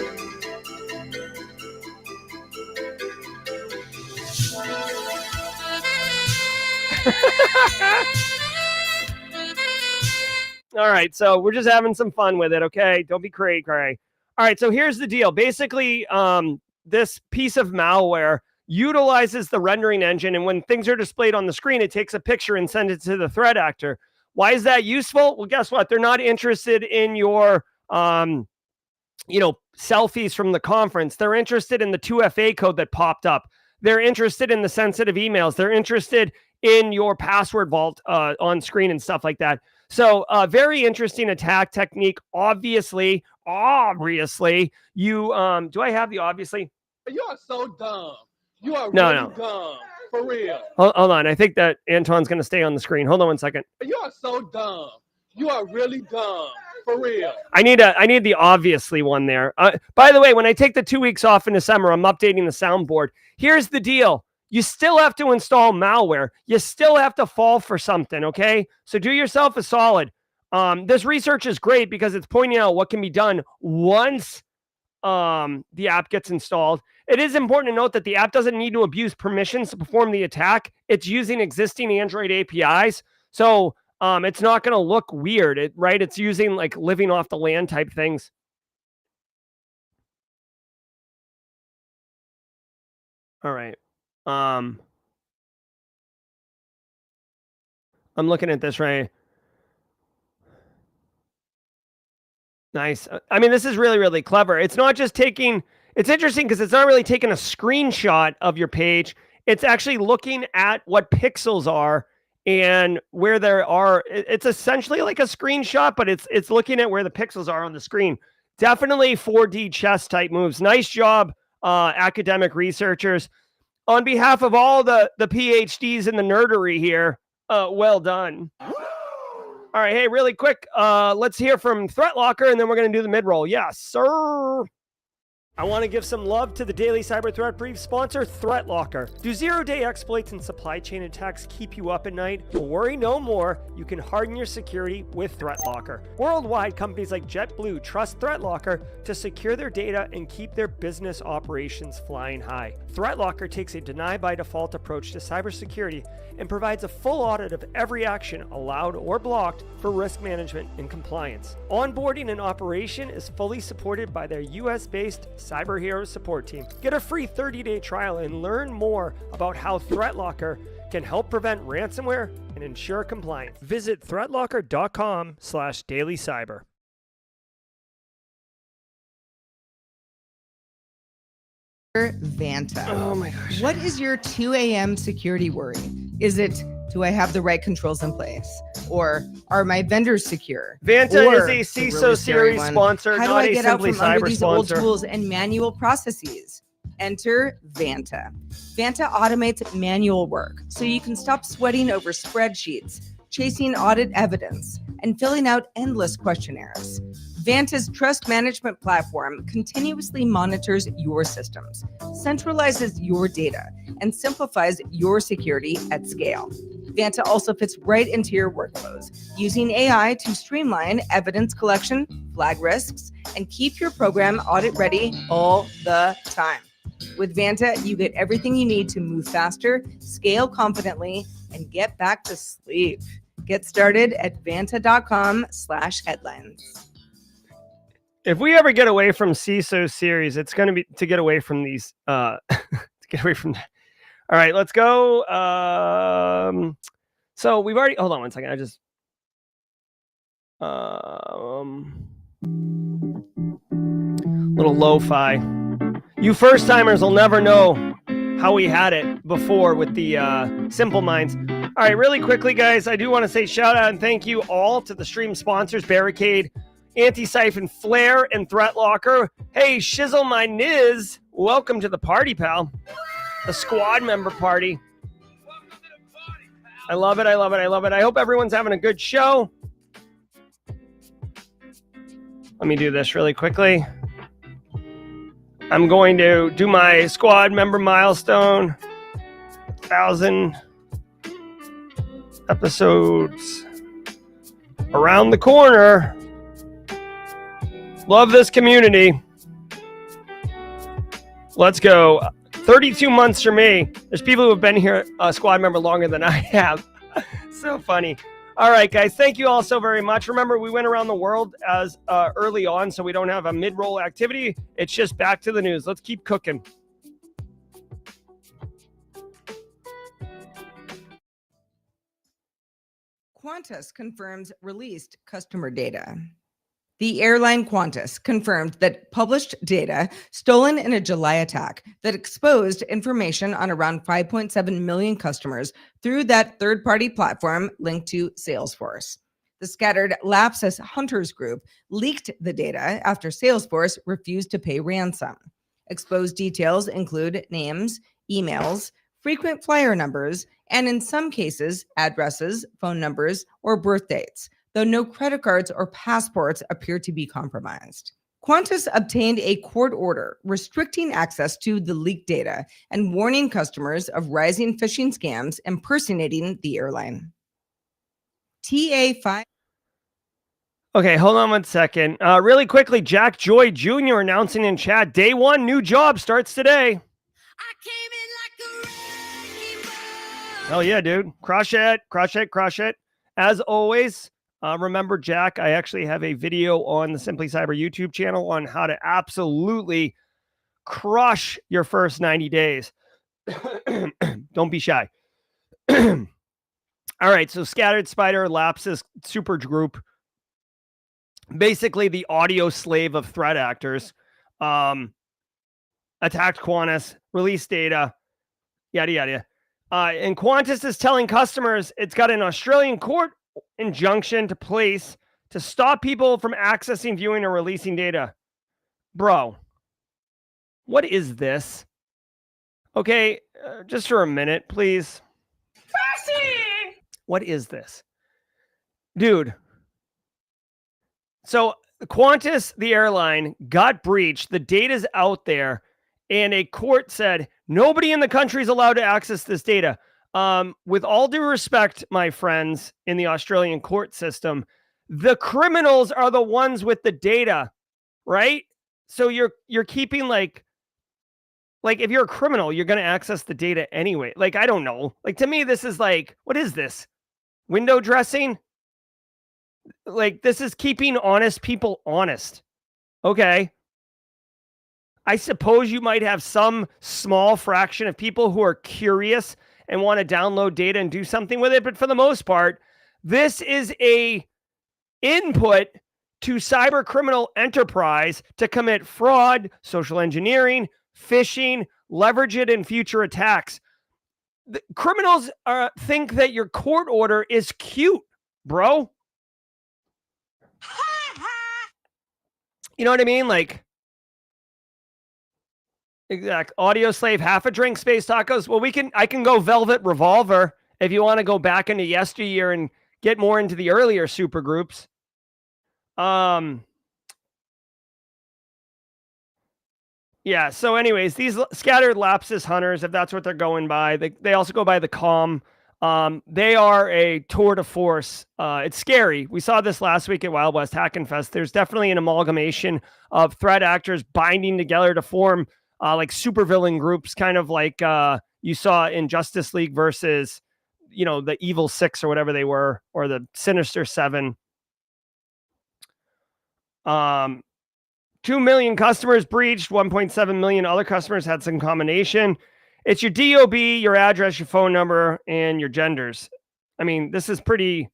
All right, so we're just having some fun with it, okay? Don't be cray. All right, so here's the deal. Basically, this piece of malware utilizes the rendering engine, and when things are displayed on the screen, it takes a picture and sends it to the threat actor. Why is that useful? Well, guess what? They're not interested in your, selfies from the conference. They're interested in the 2FA code that popped up. They're interested in the sensitive emails. They're interested in your password vault on screen and stuff like that. So very interesting attack technique. Obviously, you, do I have the obviously? You are so dumb. You are No. dumb. For real. Hold on. I think that Anton's going to stay on the screen. Hold on one second. You are so dumb. You are really dumb. For real. I need the obviously one there. By the way, when I take the 2 weeks off in December, I'm updating the soundboard. Here's the deal. You still have to install malware. You still have to fall for something, okay? So do yourself a solid. This research is great because it's pointing out what can be done once the app gets installed. It is important to note that the app doesn't need to abuse permissions to perform the attack. It's using existing Android APIs. So it's not going to look weird, right? It's using like living off the land type things. All right. I'm looking at this, right? Nice. I mean, this is really, really clever. It's not just taking, it's interesting because it's not really taking a screenshot of your page. It's actually looking at what pixels are and where there are. It's essentially like a screenshot, but it's looking at where the pixels are on the screen. Definitely 4D chess type moves. Nice job, academic researchers. On behalf of all the PhDs in the nerdery here, well done. All right, hey, really quick, let's hear from ThreatLocker, and then we're going to do the mid-roll. Yes, sir. I want to give some love to the Daily Cyber Threat Brief sponsor, ThreatLocker. Do zero-day exploits and supply chain attacks keep you up at night? Well, worry no more. You can harden your security with ThreatLocker. Worldwide, companies like JetBlue trust ThreatLocker to secure their data and keep their business operations flying high. ThreatLocker takes a deny-by-default approach to cybersecurity and provides a full audit of every action allowed or blocked for risk management and compliance. Onboarding and operation is fully supported by their US-based Cyber Hero support team. Get a free 30-day trial and learn more about how ThreatLocker can help prevent ransomware and ensure compliance. Visit threatlocker.com/dailycyber. Vanta. Oh my gosh. What is your 2 a.m. security worry? Is it, do I have the right controls in place? Or are my vendors secure? Vanta Or, is a the CISO really scary series one, sponsor, how do not I a get out Simply from under Cyber these old sponsor. tools and manual processes? Enter Vanta. Vanta automates manual work so you can stop sweating over spreadsheets, chasing audit evidence, and filling out endless questionnaires. Vanta's trust management platform continuously monitors your systems, centralizes your data, and simplifies your security at scale. Vanta also fits right into your workflows, using AI to streamline evidence collection, flag risks, and keep your program audit ready all the time. With Vanta, you get everything you need to move faster, scale confidently, and get back to sleep. Get started at vanta.com/headlines. If we ever get away from CISO series, it's going to be to get away from these, to get away from that. All right, let's go. So we've already, hold on one second. I just, little lo-fi. You first timers will never know how we had it before with the Simple Minds. All right, really quickly, guys, I do want to say shout out and thank you all to the stream sponsors, Barricade, Anti-Siphon, Flare, and Threat Locker. Hey, Shizzle my Niz, welcome to the party, pal. The squad member party. I love it, I love it, I love it. I hope everyone's having a good show. Let me do this really quickly. I'm going to do my squad member milestone. 1,000 episodes around the corner. Love this community. Let's go. 32 months for me. There's people who have been here a squad member longer than I have. So funny. All right, guys. Thank you all so very much. Remember, we went around the world as early on, so we don't have a mid-roll activity. It's just back to the news. Let's keep cooking. Qantas confirms released customer data. The airline Qantas confirmed that published data stolen in a July attack that exposed information on around 5.7 million customers through that third-party platform linked to Salesforce. The scattered Lapsus Hunters group leaked the data after Salesforce refused to pay ransom. Exposed details include names, emails, frequent flyer numbers, and in some cases, addresses, phone numbers, or birth dates, though no credit cards or passports appear to be compromised. Qantas obtained a court order restricting access to the leaked data and warning customers of rising phishing scams impersonating the airline. TA5. Okay, hold on one second. Really quickly, Jack Joy Jr. announcing in chat, day one, new job starts today. I came in like a wrecking ball. Hell yeah, dude. Crush it, crush it, crush it. As always, remember, Jack, I actually have a video on the Simply Cyber YouTube channel on how to absolutely crush your first 90 days. Don't be shy. All right, so Scattered Spider, Lapsus, Super Group, basically the audio slave of threat actors, attacked Qantas, released data, yada, yada. And Qantas is telling customers it's got an Australian court injunction to place to stop people from accessing, viewing, or releasing data. Bro, what is this? Okay, just for a minute, please. What is this? Dude. So Qantas, the airline, got breached. The data's out there. And a court said, nobody in the country is allowed to access this data. With all due respect, my friends, in the Australian court system, the criminals are the ones with the data, right? So you're keeping like if you're a criminal, you're going to access the data anyway. Like, I don't know. Like, to me, this is like, what is this? Window dressing? Like, this is keeping honest people honest. Okay. I suppose you might have some small fraction of people who are curious and want to download data and do something with it. But for the most part, this is a input to cyber criminal enterprise to commit fraud, social engineering, phishing, leverage it in future attacks. The criminals think that your court order is cute, bro. You know what I mean? Like, exact audio slave, half a drink, space tacos. Well, I can go Velvet Revolver if you want to go back into yesteryear and get more into the earlier super groups. Yeah. So anyways, these scattered lapses hunters, if that's what they're going by, they also go by the calm. They are a tour de force. It's scary. We saw this last week at Wild West Hack and Fest. There's definitely an amalgamation of threat actors binding together to form like supervillain groups, kind of like you saw in Justice League versus, the Evil Six or whatever they were, or the Sinister Seven. 2 million customers breached, 1.7 million other customers had some combination. It's your DOB, your address, your phone number, and your genders. I mean, this is pretty,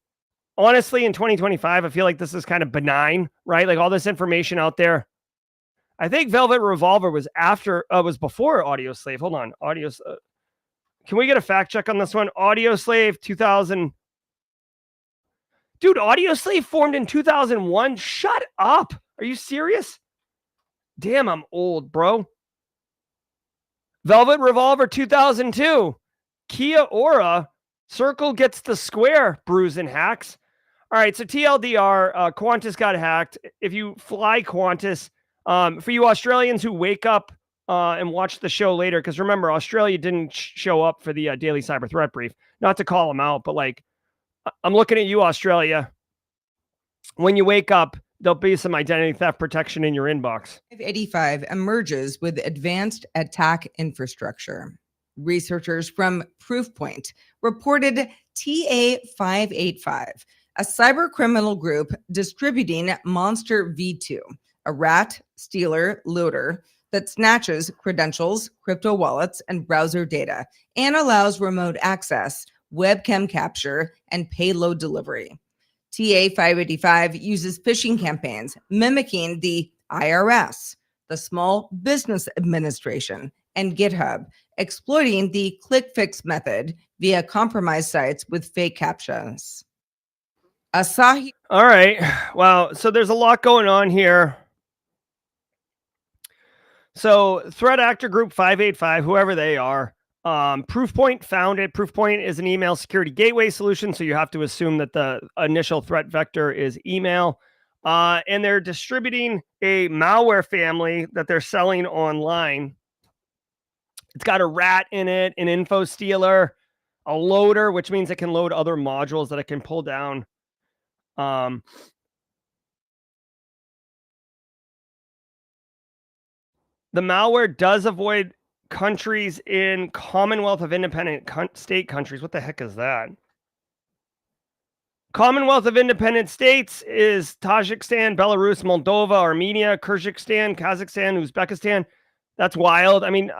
honestly, in 2025, I feel like this is kind of benign, right? Like all this information out there. I think Velvet Revolver was before Audio Slave. Hold on. Can we get a fact check on this one? Audio Slave 2000. Dude, Audio Slave formed in 2001. Shut up. Are you serious? Damn, I'm old, bro. Velvet Revolver 2002. Kia Ora. Circle gets the square, brews and hacks. All right, so TLDR, Qantas got hacked. If you fly Qantas, for you Australians who wake up and watch the show later, because remember, Australia didn't show up for the daily cyber threat brief. Not to call them out, but like, I'm looking at you, Australia. When you wake up, there'll be some identity theft protection in your inbox. 585 emerges with advanced attack infrastructure. Researchers from Proofpoint reported TA585, a cyber criminal group distributing Monster V2, a rat stealer loader that snatches credentials, crypto wallets, and browser data, and allows remote access, webcam capture, and payload delivery. TA585 uses phishing campaigns mimicking the IRS, the Small Business Administration, and GitHub, exploiting the click fix method via compromised sites with fake captchas. Asahi. All right. Wow. So there's a lot going on here. So threat actor group 585, whoever they are, Proofpoint found it. Proofpoint is an email security gateway solution, so you have to assume that the initial threat vector is email. And they're distributing a malware family that they're selling online. It's got a rat in it, an info stealer, a loader, which means it can load other modules that it can pull down. The malware does avoid countries in Commonwealth of Independent State countries. What the heck is that? Commonwealth of Independent States is Tajikistan, Belarus, Moldova, Armenia, Kyrgyzstan, Kazakhstan, Uzbekistan. That's wild. I mean,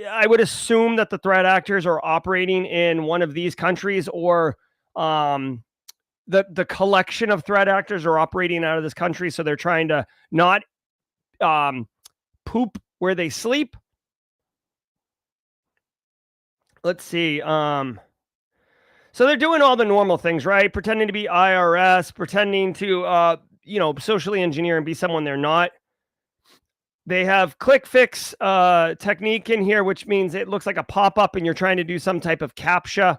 I would assume that the threat actors are operating in one of these countries, or the collection of threat actors are operating out of this country, so they're trying to not poop where they sleep. Let's see. So they're doing all the normal things, right? Pretending to be IRS, pretending to, socially engineer and be someone they're not. They have click fix technique in here, which means it looks like a pop-up and you're trying to do some type of CAPTCHA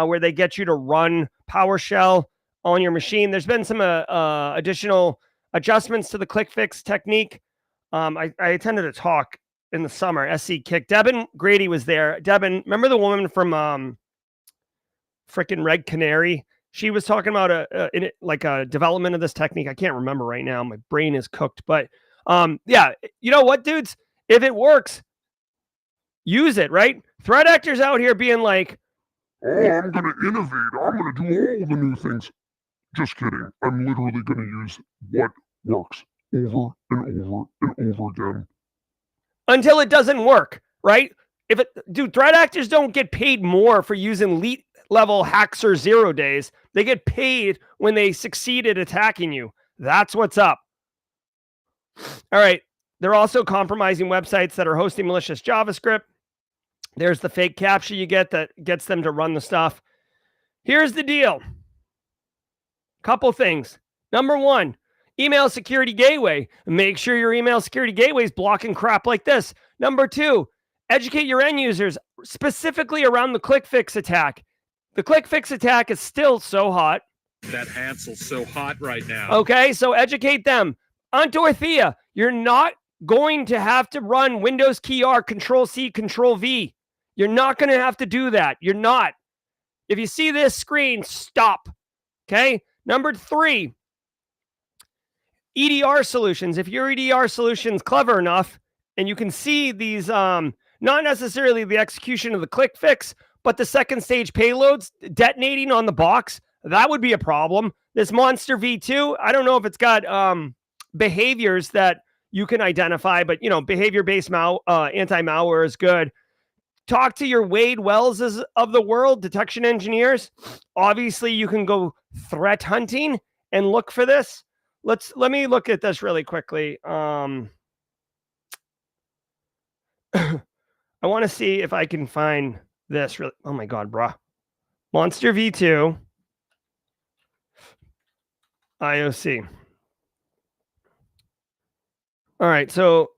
where they get you to run PowerShell on your machine. There's been some additional adjustments to the click fix technique. I attended a talk in the summer, SC Kick. Debin Grady was there. Debin, remember the woman from frickin' Red Canary? She was talking about a development of this technique. I can't remember right now. My brain is cooked. But yeah, you know what, dudes? If it works, use it, right? Threat actors out here being like, oh, I'm going to innovate. I'm going to do all the new things. Just kidding. I'm literally going to use what works over and over and over again. Until it doesn't work, right? Dude, threat actors don't get paid more for using elite level hacks or 0 days. They get paid when they succeed at attacking you. That's what's up. All right. They're also compromising websites that are hosting malicious JavaScript. There's the fake captcha you get that gets them to run the stuff. Here's the deal. Couple things. Number one, email security gateway. Make sure your email security gateway is blocking crap like this. Number two, educate your end users specifically around the click fix attack. The click fix attack is still so hot. That Hansel's so hot right now. Okay, so educate them. On Dorothea, you're not going to have to run Windows key R, Control C, Control V. You're not going to have to do that. You're not. If you see this screen, stop. Okay? Number three, EDR solutions. If your EDR solution's clever enough and you can see these, not necessarily the execution of the click fix, but the second stage payloads detonating on the box, that would be a problem. This Monster V2, I don't know if it's got behaviors that you can identify, but behavior-based anti-malware is good. Talk to your Wade Wellses of the world, detection engineers. Obviously, you can go threat hunting and look for this. Let me look at this really quickly. I want to see if I can find this. Really, oh my God, brah. Monster V2 IOC. All right, so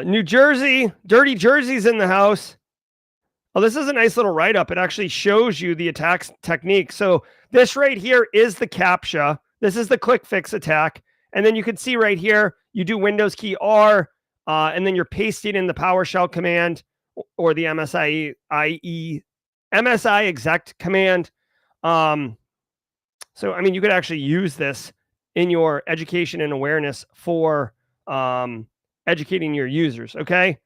New Jersey, Dirty Jersey's in the house. Oh, this is a nice little write-up. It actually shows you the attack technique. So this right here is the CAPTCHA. This is the click fix attack. And then you can see right here, you do Windows key R, and then you're pasting in the PowerShell command or the MSI exec command. So, I mean, you could actually use this in your education and awareness for educating your users, okay?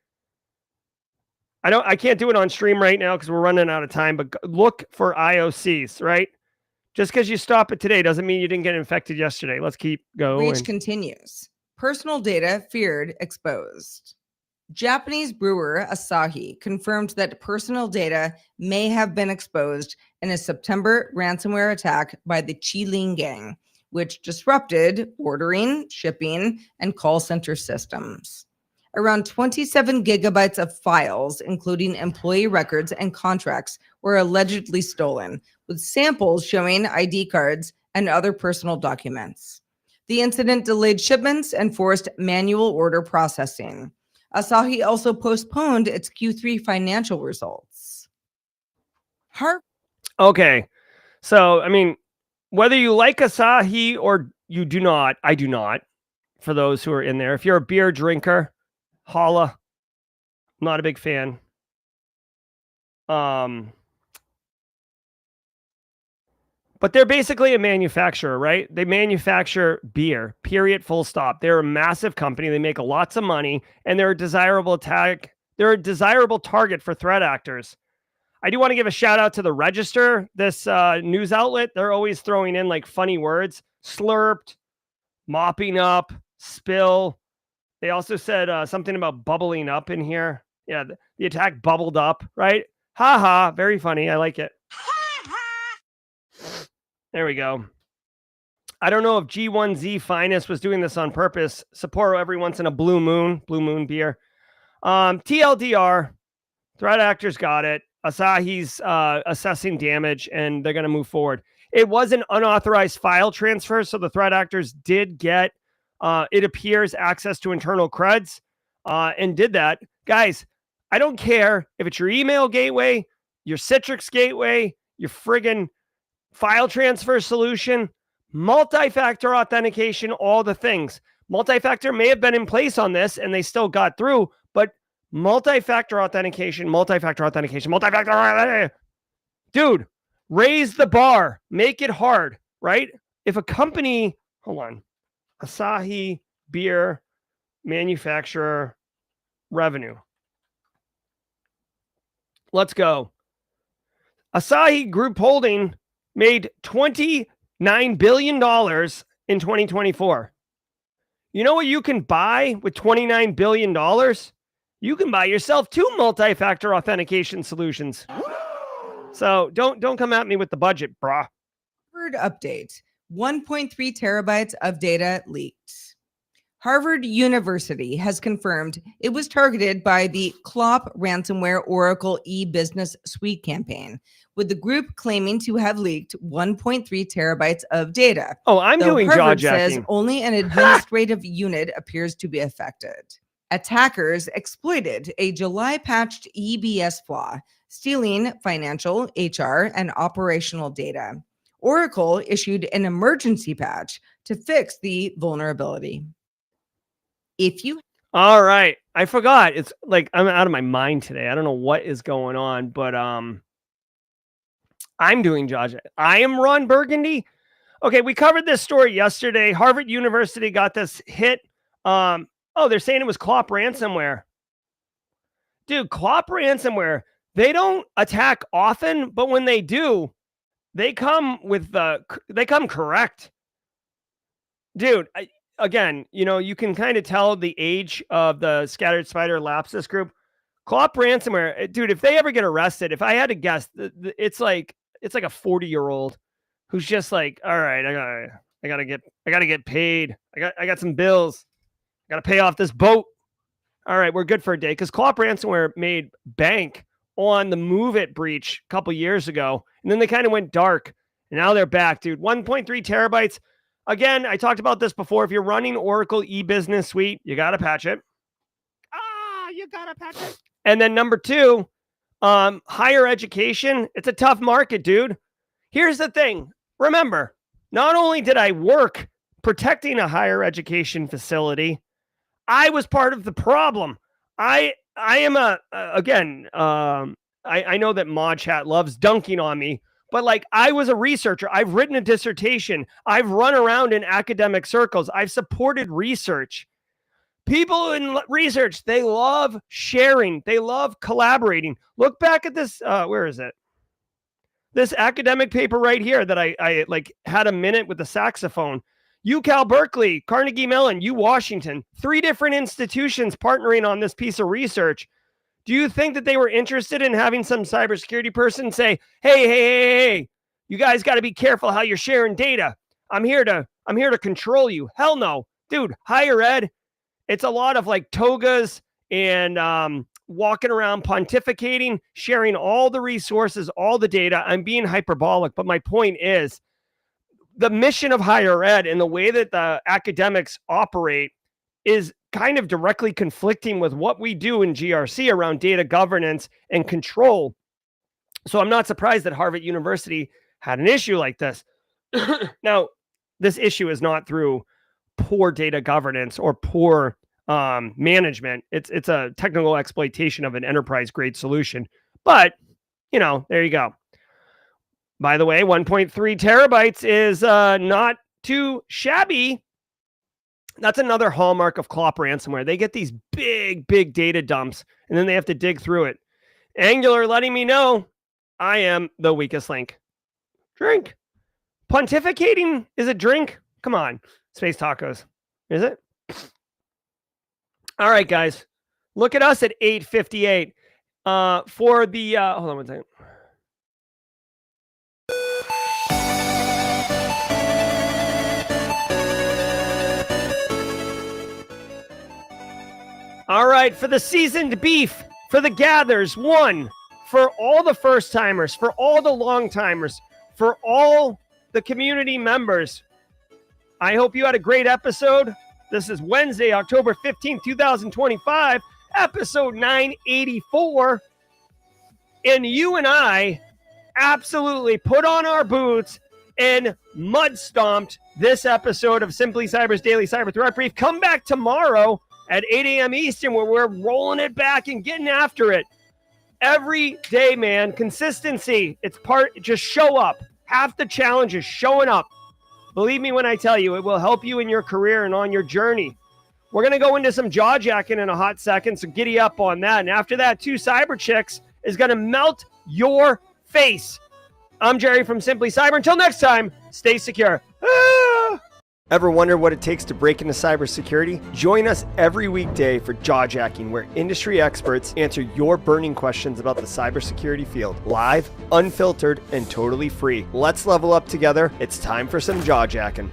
I can't do it on stream right now because we're running out of time, but look for IOCs, right? Just because you stop it today doesn't mean you didn't get infected yesterday. Let's keep going. Breach continues. Personal data feared exposed. Japanese brewer Asahi confirmed that personal data may have been exposed in a September ransomware attack by the Qiling gang, which disrupted ordering, shipping, and call center systems. Around 27 gigabytes of files, including employee records and contracts, were allegedly stolen, with samples showing ID cards and other personal documents. The incident delayed shipments and forced manual order processing. Asahi also postponed its Q3 financial results. Okay. So, I mean, whether you like Asahi or you do not, I do not, for those who are in there. If you're a beer drinker, holla. Not a big fan. But they're basically a manufacturer, right? They manufacture beer, period, full stop. They're a massive company. They make lots of money, and they're a desirable target for threat actors. I do want to give a shout out to the Register, this news outlet. They're always throwing in like funny words. Slurped, mopping up, spill. They also said something about bubbling up in here. Yeah, the attack bubbled up, right? Ha ha, very funny. I like it. There we go. I don't know if G1Z Finest was doing this on purpose. Sapporo every once in a blue moon beer. TLDR, threat actors got it. Asahi's assessing damage, and they're going to move forward. It was an unauthorized file transfer, so the threat actors did get, it appears, access to internal creds, and did that. Guys, I don't care if it's your email gateway, your Citrix gateway, your friggin' file transfer solution, multi-factor authentication, all the things. Multi-factor may have been in place on this, and they still got through, but multi-factor authentication. Dude, raise the bar. Make it hard, right? If a company, hold on, Asahi beer manufacturer revenue. Let's go. Asahi Group Holding made $29 billion in 2024. You know what you can buy with $29 billion? You can buy yourself 2 multi-factor authentication solutions. So don't come at me with the budget, brah. Third update, 1.3 terabytes of data leaked. Harvard University has confirmed it was targeted by the Clop ransomware Oracle e-business suite campaign, with the group claiming to have leaked 1.3 terabytes of data. Oh, I'm Though doing Harvard says jawjacking. only an administrative unit appears to be affected. Attackers exploited a July-patched EBS flaw, stealing financial, HR, and operational data. Oracle issued an emergency patch to fix the vulnerability. If you All right. I forgot. It's like I'm out of my mind today. I don't know what is going on, but I'm doing jawjacking. I am Ron Burgundy. Okay, we covered this story yesterday. Harvard University got this hit. Oh, they're saying it was Clop ransomware. Dude, Clop ransomware, they don't attack often, but when they do, they come correct. Dude, again, you can kind of tell the age of the Scattered Spider Lapsus group. Clop ransomware, dude, if they ever get arrested, if I had to guess, it's like a 40-year-old who's just like, all right, I gotta get paid. I got some bills. I gotta pay off this boat. All right, we're good for a day. Because Clop ransomware made bank on the Move It breach a couple years ago, and then they kind of went dark, and now they're back, dude. 1.3 terabytes. Again, I talked about this before. If you're running Oracle e-business suite, you gotta patch it. You gotta patch it. And then number 2, higher education. It's a tough market, dude. Here's the thing. Remember, not only did I work protecting a higher education facility, I was part of the problem. I am I know that Mod Chat loves dunking on me, but like I was a researcher. I've written a dissertation. I've run around in academic circles. I've supported research. People in research, they love sharing. They love collaborating. Look back at this. Where is it? This academic paper right here that I like had a minute with the saxophone. UCal Berkeley, Carnegie Mellon, Washington, 3 different institutions partnering on this piece of research. Do you think that they were interested in having some cybersecurity person say, hey, you guys got to be careful how you're sharing data. I'm here to control you. Hell no. Dude, higher ed, it's a lot of like togas and walking around pontificating, sharing all the resources, all the data. I'm being hyperbolic, but my point is, the mission of higher ed and the way that the academics operate is kind of directly conflicting with what we do in GRC around data governance and control. So I'm not surprised that Harvard University had an issue like this. Now, this issue is not through poor data governance or poor management. It's a technical exploitation of an enterprise grade solution. But, there you go. By the way, 1.3 terabytes is not too shabby. That's another hallmark of Clop ransomware. They get these big data dumps, and then they have to dig through it. Angular letting me know I am the weakest link. Drink. Pontificating is a drink? Come on. Space tacos. Is it? All right, guys. Look at us at 8:58. For the... hold on one second. All right, for the seasoned beef, for the gathers, 1, for all the first timers, for all the long timers, for all the community members. I hope you had a great episode. This is Wednesday, October 15th, 2025, episode 984. And you and I absolutely put on our boots and mud stomped this episode of Simply Cyber's Daily Cyber Threat Brief. Come back tomorrow at 8 a.m. Eastern, where we're rolling it back and getting after it. Every day, man. Consistency. Just show up. Half the challenge is showing up. Believe me when I tell you, it will help you in your career and on your journey. We're going to go into some jawjacking in a hot second, so giddy up on that. And after that, 2 Cyber Chicks is going to melt your face. I'm Jerry from Simply Cyber. Until next time, stay secure. Ever wonder what it takes to break into cybersecurity? Join us every weekday for Jawjacking, where industry experts answer your burning questions about the cybersecurity field. Live, unfiltered, and totally free. Let's level up together. It's time for some Jawjacking.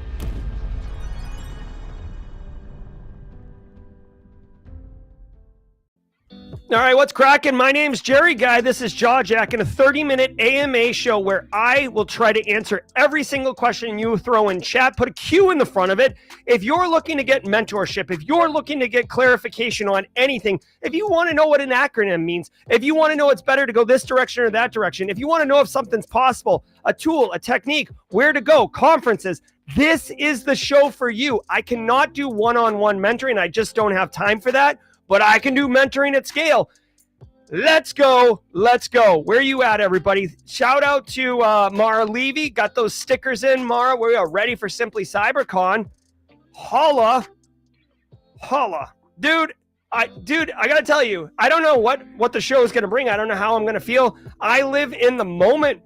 All right, what's cracking? My name's Jerry Guy. This is Jawjacking, a 30-minute AMA show where I will try to answer every single question you throw in chat. Put a Q in the front of it. If you're looking to get mentorship, if you're looking to get clarification on anything, if you want to know what an acronym means, if you want to know it's better to go this direction or that direction, if you want to know if something's possible, a tool, a technique, where to go, conferences, this is the show for you. I cannot do one-on-one mentoring. I just don't have time for that. But I can do mentoring at scale. Let's go. Let's go. Where you at, everybody? Shout out to Mara Levy. Got those stickers in, Mara. We are ready for Simply CyberCon. Holla. Holla. Dude, I got to tell you, I don't know what the show is going to bring. I don't know how I'm going to feel. I live in the moment.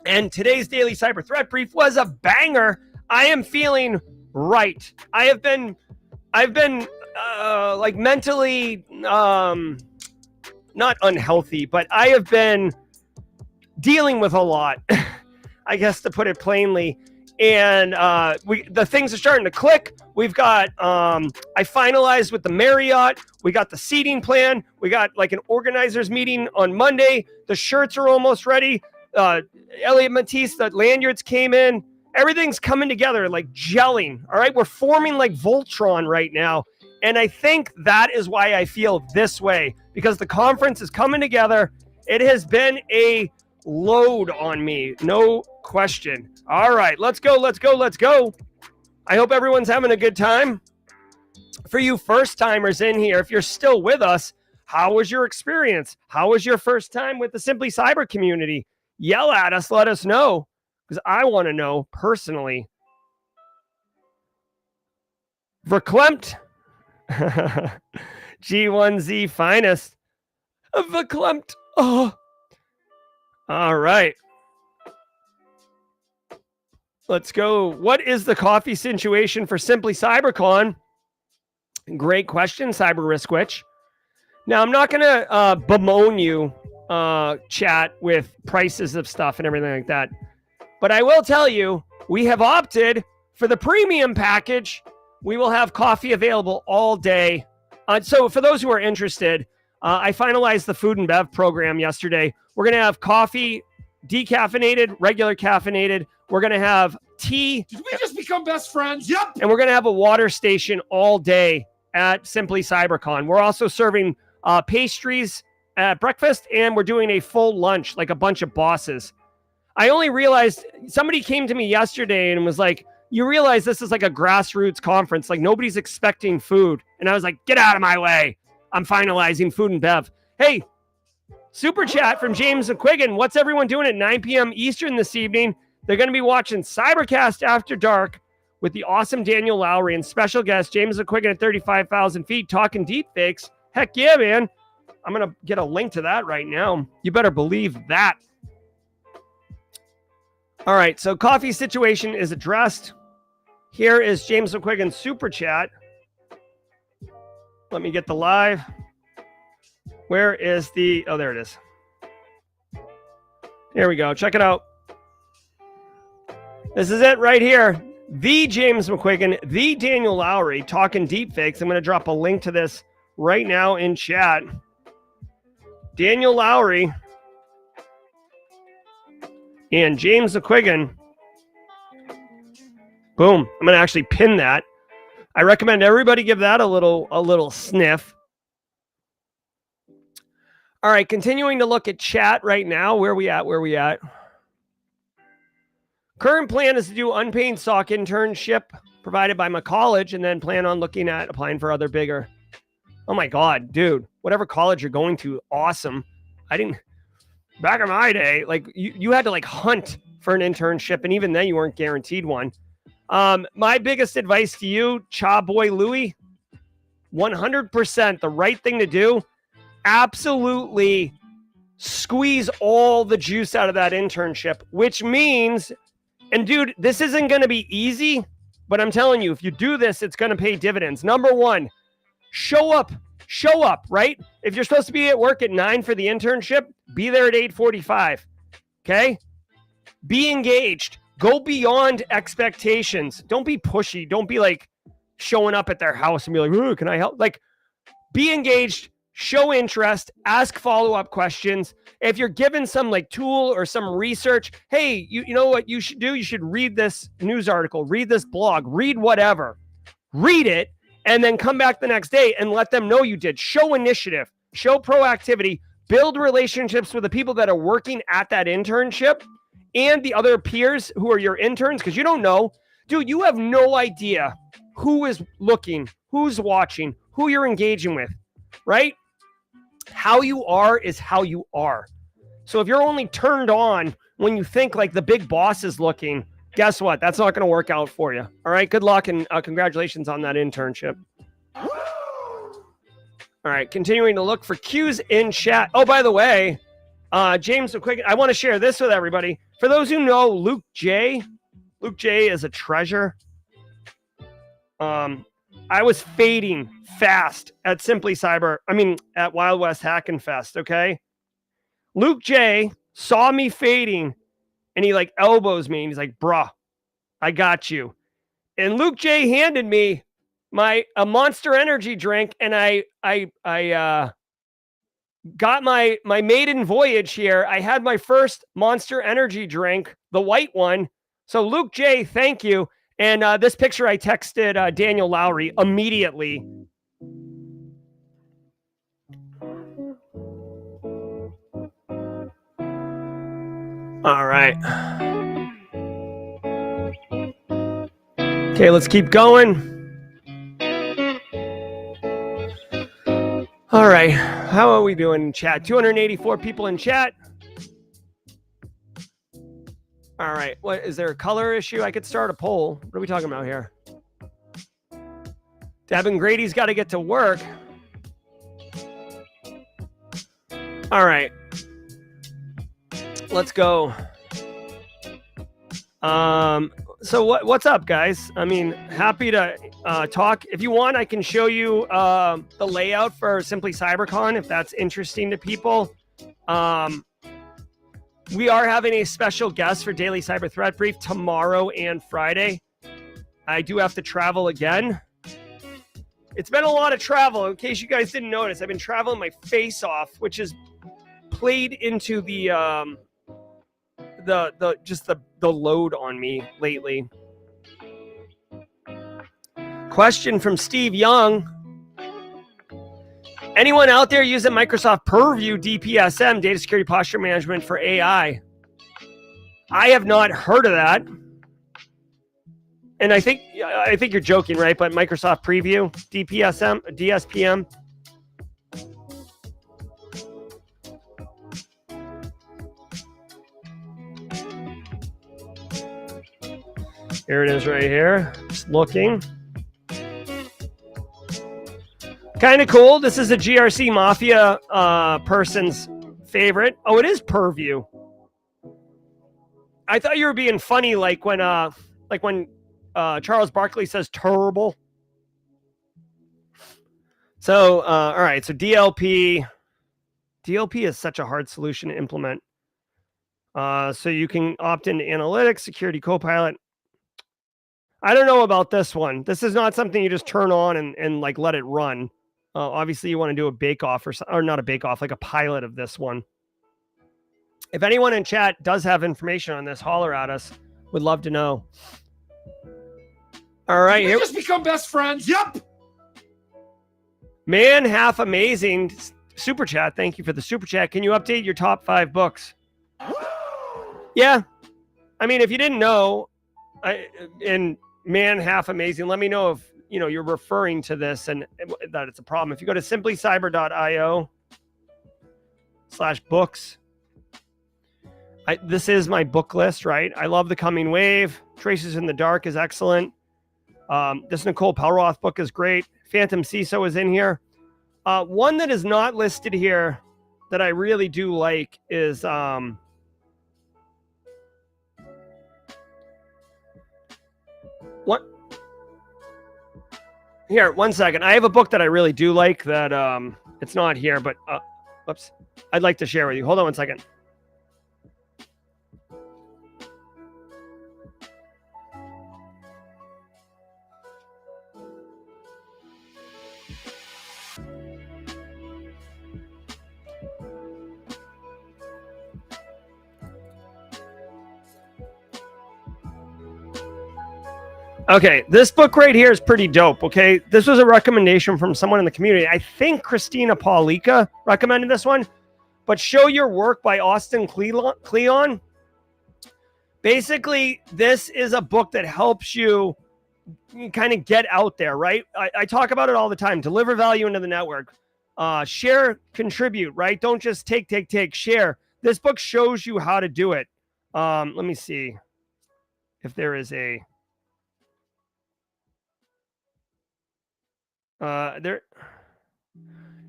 And today's Daily Cyber Threat Brief was a banger. I am feeling right. I've been like mentally not unhealthy, but I have been dealing with a lot, I guess, to put it plainly. And the things are starting to click. We've got I finalized with the Marriott. We got the seating plan. We got like an organizers meeting on Monday. The shirts are almost ready. Elliot Matisse, the lanyards came in. Everything's coming together, like gelling. All right, we're forming like Voltron right now. And I think that is why I feel this way, because the conference is coming together. It has been a load on me, no question. All right, let's go, let's go, let's go. I hope everyone's having a good time. For you first-timers in here, if you're still with us, how was your experience? How was your first time with the Simply Cyber community? Yell at us, let us know, because I want to know personally. Verklempt. G1Z finest. Verklempt. Oh. All right. Let's go. What is the coffee situation for Simply CyberCon? Great question, Cyber Risk Witch. Now, I'm not going to bemoan you, chat, with prices of stuff and everything like that. But I will tell you, we have opted for the premium package. We will have coffee available all day. So for those who are interested, I finalized the food and bev program yesterday. We're going to have coffee, decaffeinated, regular caffeinated. We're going to have tea. Did we just become best friends? Yep. And we're going to have a water station all day at Simply CyberCon. We're also serving pastries at breakfast, and we're doing a full lunch, like a bunch of bosses. I only realized, somebody came to me yesterday and was like, you realize this is like a grassroots conference. Like, nobody's expecting food. And I was like, get out of my way. I'm finalizing food and bev. Hey, super chat from James McQuiggan. What's everyone doing at 9 p.m. Eastern this evening? They're going to be watching Cybercast After Dark with the awesome Daniel Lowry and special guest James McQuiggan at 35,000 feet talking deepfakes. Heck yeah, man. I'm going to get a link to that right now. You better believe that. All right, so coffee situation is addressed. Here is James McQuiggan's super chat. Let me get the live. Where is the... Oh, there it is. Here we go. Check it out. This is it right here. The James McQuiggan, the Daniel Lowry talking deepfakes. I'm going to drop a link to this right now in chat. Daniel Lowry and James McQuiggan. Boom. I'm going to actually pin that. I recommend everybody give that a little sniff. All right, continuing to look at chat right now. Where we at? Current plan is to do unpaid SOC internship provided by my college, and then plan on looking at applying for other bigger. Oh my God, dude, whatever college you're going to, awesome. Back in my day, like you had to like hunt for an internship, and even then you weren't guaranteed one. My biggest advice to you, Cha Boy Louie, 100% the right thing to do. Absolutely squeeze all the juice out of that internship, which means, and dude, this isn't going to be easy, but I'm telling you, if you do this, it's going to pay dividends. Number one, show up, right? If you're supposed to be at work at 9 for the internship, be there at 8:45. Okay? Be engaged. Go beyond expectations. Don't be pushy. Don't be like showing up at their house and be like, "Ooh, can I help?" Like, be engaged. show interest, ask follow-up questions. If you're given some like tool or some research, hey, you know what you should do? You should read this news article, read this blog, read whatever. Read it, and then come back the next day and let them know you did. Show initiative, show proactivity, build relationships with the people that are working at that internship and the other peers who are your interns, because you don't know. Dude, you have no idea who is looking, who's watching, who you're engaging with, right? How you are is how you are. So if you're only turned on when you think like the big boss is looking, guess what? That's not going to work out for you. All right. Good luck and congratulations on that internship. All right. Continuing to look for cues in chat. Oh, by the way, James, quick, I want to share this with everybody. For those who know Luke J is a treasure. I was fading fast at at Wild West Hackin' Fest. Okay. Luke J saw me fading and he like elbows me and he's like, bruh, I got you. And Luke J handed me a Monster Energy drink, and I got my maiden voyage here. I had my first Monster Energy drink, the white one. So Luke J, thank you. And this picture I texted Daniel Lowry immediately. All right. Okay, let's keep going. All right. How are we doing in chat? 284 people in chat. All right. What is there a color issue? I could start a poll. What are we talking about here? Devin Grady's got to get to work. All right. Let's go. So what's up, guys? I mean, happy to talk. If you want, I can show you the layout for Simply CyberCon if that's interesting to people. We are having a special guest for Daily Cyber Threat Brief tomorrow and Friday. I do have to travel again. It's been a lot of travel. In case you guys didn't notice, I've been traveling my face off, which has played into the load on me lately. Question from Steve Young. Anyone out there using Microsoft Purview DPSM, Data Security Posture Management for AI? I have not heard of that. And I think you're joking, right? But Microsoft Preview, DSPM. Here it is right here. Just looking. Kind of cool. This is a GRC Mafia person's favorite. Oh, it is Purview. I thought you were being funny, like when Charles Barkley says terrible. So, all right. So DLP is such a hard solution to implement. So you can opt into analytics, security copilot. I don't know about this one. This is not something you just turn on and like let it run. Obviously, you want to do a bake-off or not a bake-off, like a pilot of this one. If anyone in chat does have information on this, holler at us. Would love to know. All right. We just become best friends. Yep. Man, half amazing. Super chat. Thank you for the super chat. Can you update your top 5 books? Yeah. I mean, if you didn't know, and man, half amazing, let me know if you're referring to this and that it's a problem. If you go to simplycyber.io/books, this is my book list, right? I love The Coming Wave. Traces in the Dark is excellent. This Nicole Pelroth book is great. Phantom CISO is in here. One that is not listed here that I really do like is what? Here, one second. I have a book that I really do like that it's not here, but whoops. I'd like to share with you. Hold on one second. Okay, this book right here is pretty dope, okay? This was a recommendation from someone in the community. I think Christina Paulika recommended this one, but Show Your Work by Austin Kleon. Basically, this is a book that helps you kind of get out there, right? I talk about it all the time. Deliver value into the network. Share, contribute, right? Don't just take, share. This book shows you how to do it. Let me see if there is a... there,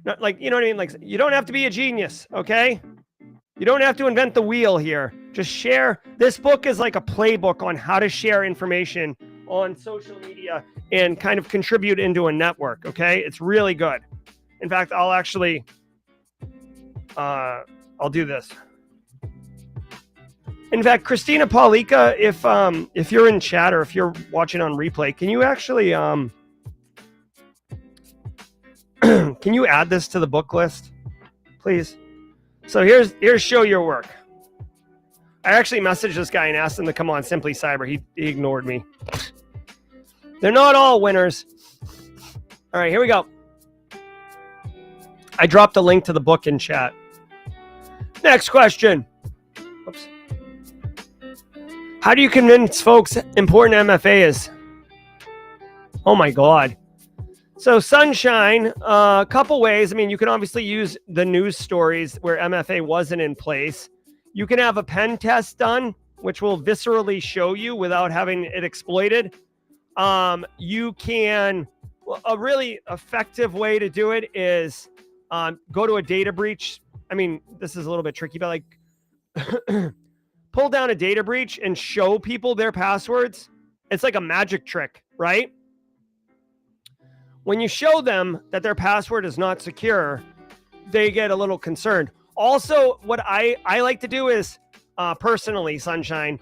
not like, you know what I mean? Like, you don't have to be a genius, okay? You don't have to invent the wheel here. Just share. This book is like a playbook on how to share information on social media and kind of contribute into a network, okay? It's really good. In fact, I'll actually, I'll do this. In fact, Christina Paulika, if you're in chat or if you're watching on replay, can you actually, can you add this to the book list, please? So here's Show Your Work. I actually messaged this guy and asked him to come on Simply Cyber. He ignored me. They're not all winners. All right, here we go. I dropped a link to the book in chat. Next question. Oops. How do you convince folks important MFA is? Oh my God. So Sunshine, a couple ways. I mean, you can obviously use the news stories where MFA wasn't in place. You can have a pen test done, which will viscerally show you without having it exploited. You can, a really effective way to do it is go to a data breach. I mean, this is a little bit tricky, but like pull down a data breach and show people their passwords. It's like a magic trick, right? When you show them that their password is not secure, they get a little concerned. Also, what I like to do is, personally, Sunshine,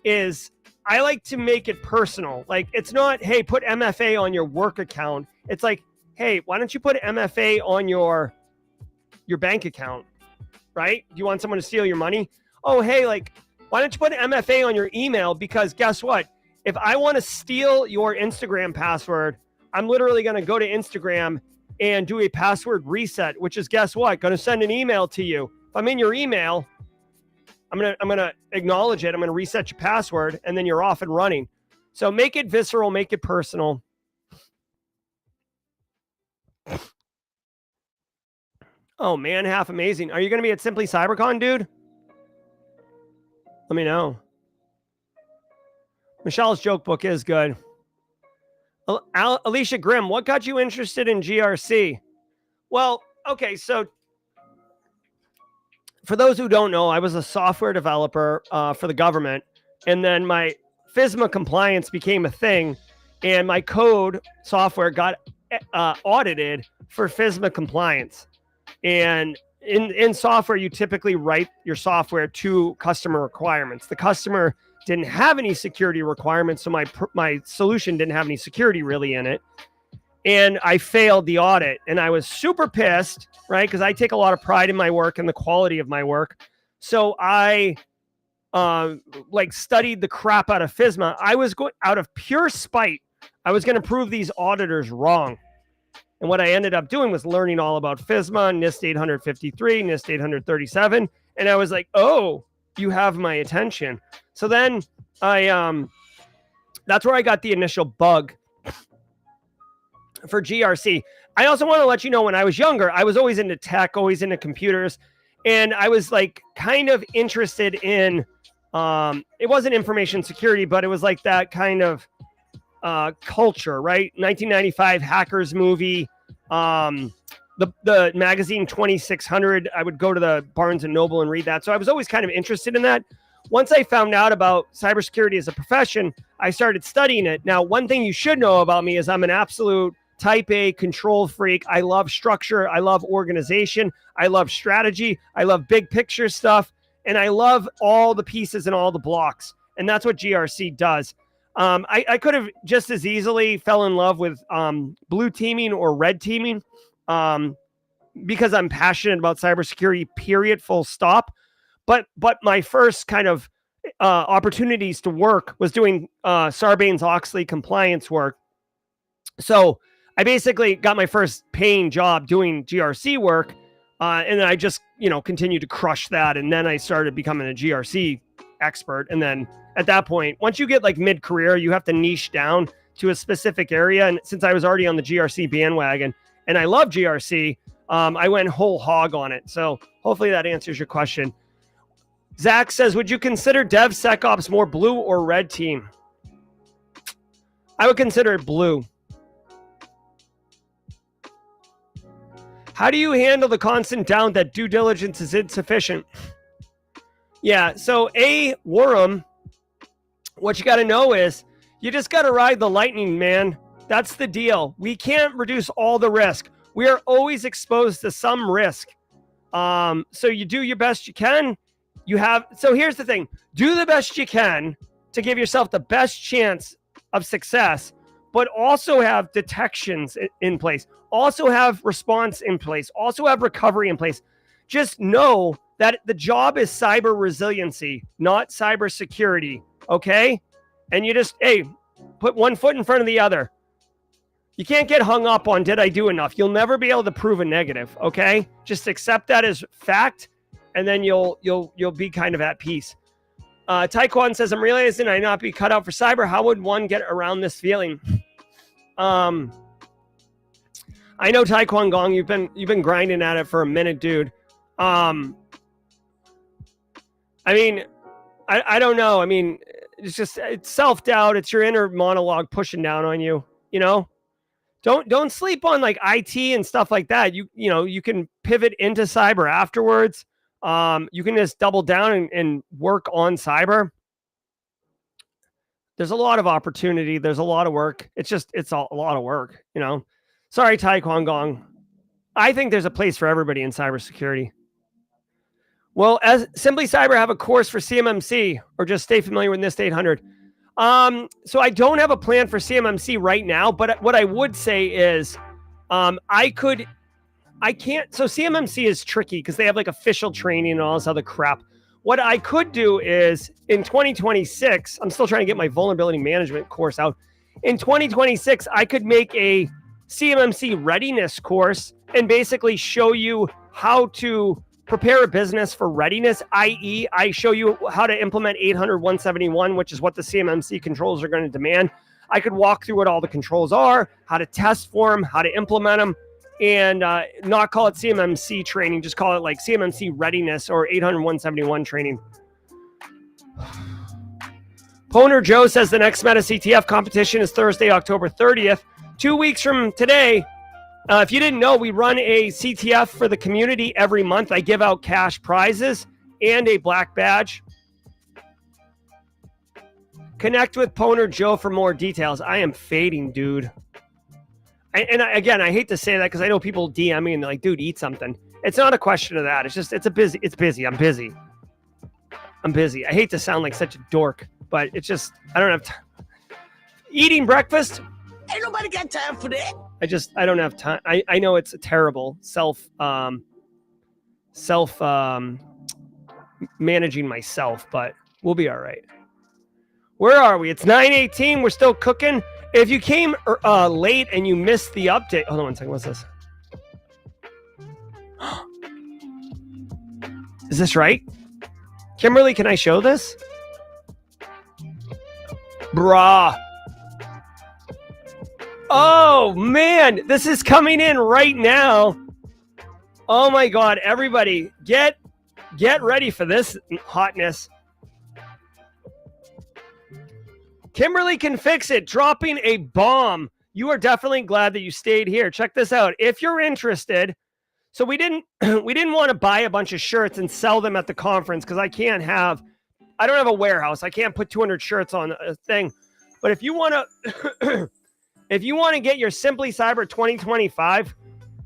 is I like to make it personal. Like, it's not, hey, put MFA on your work account. It's like, hey, why don't you put MFA on your bank account, right? Do you want someone to steal your money? Oh, hey, like, why don't you put MFA on your email? Because guess what? If I want to steal your Instagram password, I'm literally going to go to Instagram and do a password reset, which is, guess what? Going to send an email to you. If I'm in your email, I'm going to acknowledge it. I'm going to reset your password, and then you're off and running. So make it visceral, make it personal. Oh man, half amazing. Are you going to be at Simply CyberCon, dude? Let me know. Michelle's joke book is good. Alicia Grimm, what got you interested in GRC? Well, okay, so for those who don't know, I was a software developer for the government, and then my FISMA compliance became a thing, and my code software got audited for FISMA compliance. And in software, you typically write your software to customer requirements. The customer didn't have any security requirements, so my solution didn't have any security really in it. And I failed the audit, and I was super pissed, right? Because I take a lot of pride in my work and the quality of my work. So I studied the crap out of FISMA. I was going out of pure spite. I was going to prove these auditors wrong. And what I ended up doing was learning all about FISMA, NIST 853, NIST 837. And I was like, oh, you have my attention. So then that's where I got the initial bug for GRC. I also want to let you know, when I was younger, I was always into tech, always into computers. And I was like kind of interested in, it wasn't information security, but it was like that kind of culture, right? 1995 Hackers movie, the magazine 2600. I would go to the Barnes and Noble and read that. So I was always kind of interested in that. Once I found out about cybersecurity as a profession, I started studying it. Now, one thing you should know about me is I'm an absolute type A control freak. I love structure. I love organization. I love strategy. I love big picture stuff. And I love all the pieces and all the blocks. And that's what GRC does. I could have just as easily fell in love with blue teaming or red teaming because I'm passionate about cybersecurity, period, full stop. But my first kind of opportunities to work was doing Sarbanes-Oxley compliance work. So I basically got my first paying job doing GRC work, and then I just, continued to crush that. And then I started becoming a GRC expert. And then at that point, once you get like mid-career, you have to niche down to a specific area. And since I was already on the GRC bandwagon and I love GRC, I went whole hog on it. So hopefully that answers your question. Zach says, would you consider DevSecOps more blue or red team? I would consider it blue. How do you handle the constant doubt that due diligence is insufficient? Yeah, so Worm, what you got to know is you just got to ride the lightning, man. That's the deal. We can't reduce all the risk. We are always exposed to some risk. So you do your best you can. So here's the thing. Do the best you can to give yourself the best chance of success, but also have detections in place. Also have response in place. Also have recovery in place. Just know that the job is cyber resiliency, not cyber security. Okay? And you just, put one foot in front of the other. You can't get hung up on, did I do enough? You'll never be able to prove a negative. Okay? Just accept that as fact, and then you'll be kind of at peace. Taekwon says, I'm realizing I not be cut out for cyber. How would one get around this feeling? I know Taekwon Gong, you've been grinding at it for a minute, dude. I don't know. It's self-doubt. It's your inner monologue pushing down on you, Don't sleep on like IT and stuff like that. You can pivot into cyber afterwards. You can just double down and work on cyber. There's a lot of opportunity. There's a lot of work. It's a lot of work, Sorry, Taekwon Gong. I think there's a place for everybody in cybersecurity. Well, as Simply Cyber have a course for CMMC, or just stay familiar with NIST 800. So I don't have a plan for CMMC right now, but what I would say is, so CMMC is tricky because they have like official training and all this other crap. What I could do is in 2026, I'm still trying to get my vulnerability management course out. In 2026, I could make a CMMC readiness course and basically show you how to prepare a business for readiness, i.e. I show you how to implement 800-171, which is what the CMMC controls are going to demand. I could walk through what all the controls are, how to test for them, how to implement them, and not call it CMMC training, just call it like CMMC readiness or 800-171 training. Poner Joe says the next Meta CTF competition is Thursday, October 30th. 2 weeks from today. If you didn't know, we run a CTF for the community every month. I give out cash prizes and a black badge. Connect with Poner Joe for more details. I am fading, dude. Again, I hate to say that because I know people DM me and they're like, dude, eat something. It's not a question of that. It's just, it's busy. I'm busy. I hate to sound like such a dork, but it's just, I don't have time. Eating breakfast. Ain't nobody got time for that. I don't have time. I know it's a terrible managing myself, but we'll be all right. Where are we? It's 9:18. We're still cooking. If you came late and you missed the update, hold on one second. What's this? Is this right? Kimberly, can I show this? Bruh. Oh, man. This is coming in right now. Oh, my God. Everybody, get ready for this hotness. Kimberly can fix it. Dropping a bomb. You are definitely glad that you stayed here. Check this out. If you're interested, so we didn't want to buy a bunch of shirts and sell them at the conference because I don't have a warehouse. I can't put 200 shirts on a thing. But if you want to get your Simply Cyber 2025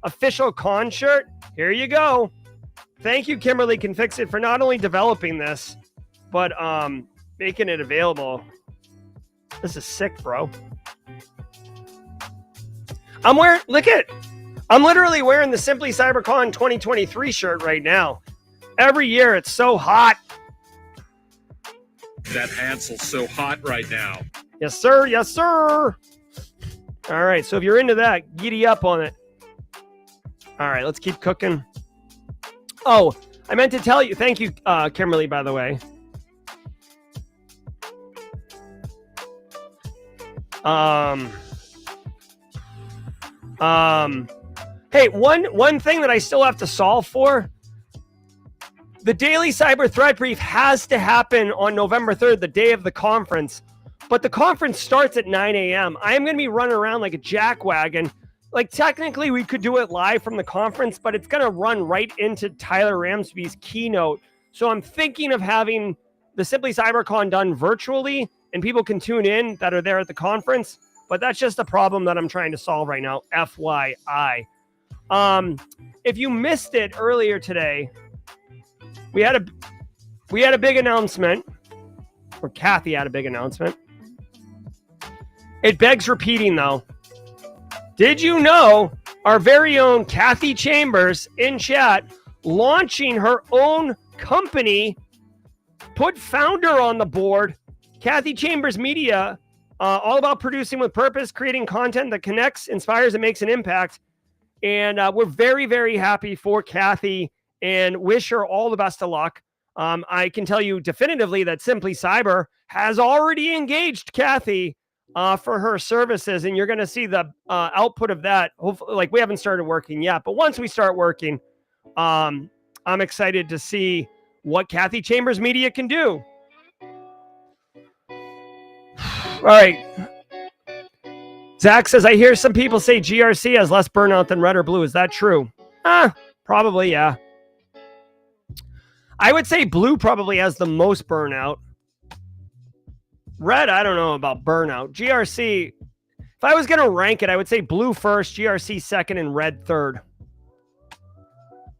official con shirt, here you go. Thank you, Kimberly Can Fix It, for not only developing this, but making it available. This is sick, bro. I'm literally wearing the Simply CyberCon 2023 shirt right now. Every year, it's so hot. That Hansel's so hot right now. Yes, sir. Yes, sir. All right. So if you're into that, giddy up on it. All right. Let's keep cooking. Oh, I meant to tell you. Thank you, Kimberly, by the way. Hey, one thing that I still have to solve for. The daily cyber threat brief has to happen on November 3rd, the day of the conference. But the conference starts at 9 a.m. I am going to be running around like a jackwagon. Like, technically, we could do it live from the conference, but it's going to run right into Tyler Ramsby's keynote. So I'm thinking of having the Simply CyberCon done virtually, and people can tune in that are there at the conference. But that's just a problem that I'm trying to solve right now, FYI. If you missed it earlier today, we had a big announcement, or Kathy had a big announcement. It begs repeating, though. Did you know our very own Kathy Chambers in chat launching her own company, put founder on the board, Kathy Chambers Media, all about producing with purpose, creating content that connects, inspires, and makes an impact. And we're very, very happy for Kathy and wish her all the best of luck. I can tell you definitively that Simply Cyber has already engaged Kathy for her services, and you're going to see the output of that. Hopefully, like, we haven't started working yet, but once we start working, I'm excited to see what Kathy Chambers Media can do. All right. Zach says, I hear some people say GRC has less burnout than red or blue. Is that true? Probably, yeah. I would say blue probably has the most burnout. Red, I don't know about burnout. GRC, if I was going to rank it, I would say blue first, GRC second, and red third.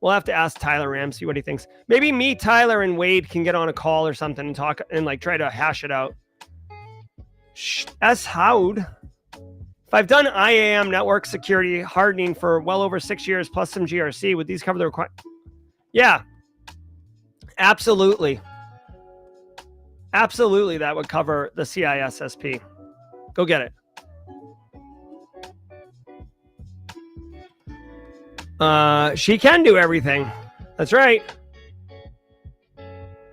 We'll have to ask Tyler Ramsey what he thinks. Maybe me, Tyler, and Wade can get on a call or something and talk and like try to hash it out. S. Howd. If I've done IAM network security hardening for well over 6 years plus some GRC, would these cover the requirement? Yeah. Absolutely. Absolutely, that would cover the CISSP. Go get it. She can do everything. That's right.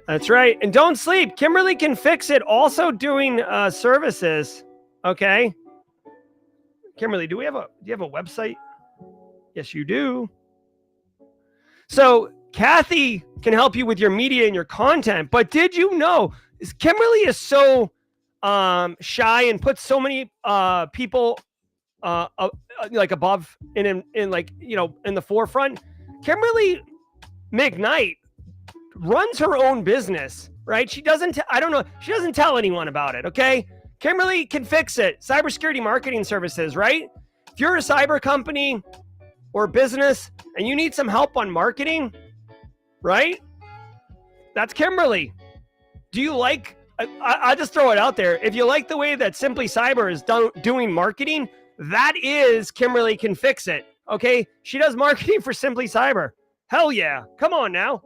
That's right. And don't sleep. Kimberly can fix it. Also doing services. Okay. Kimberly, do you have a website? Yes, you do. So Kathy can help you with your media and your content. But did you know Kimberly is so shy and puts so many people like above in like, you know, in the forefront. Kimberly McKnight runs her own business, right? She doesn't, I don't know, she doesn't tell anyone about it, okay? Kimberly can fix it. Cybersecurity marketing services, right? If you're a cyber company or business and you need some help on marketing, right? That's Kimberly. Do you like, I'll just throw it out there. If you like the way that Simply Cyber is doing marketing, that is Kimberly can fix it, okay? She does marketing for Simply Cyber. Hell yeah. Come on now.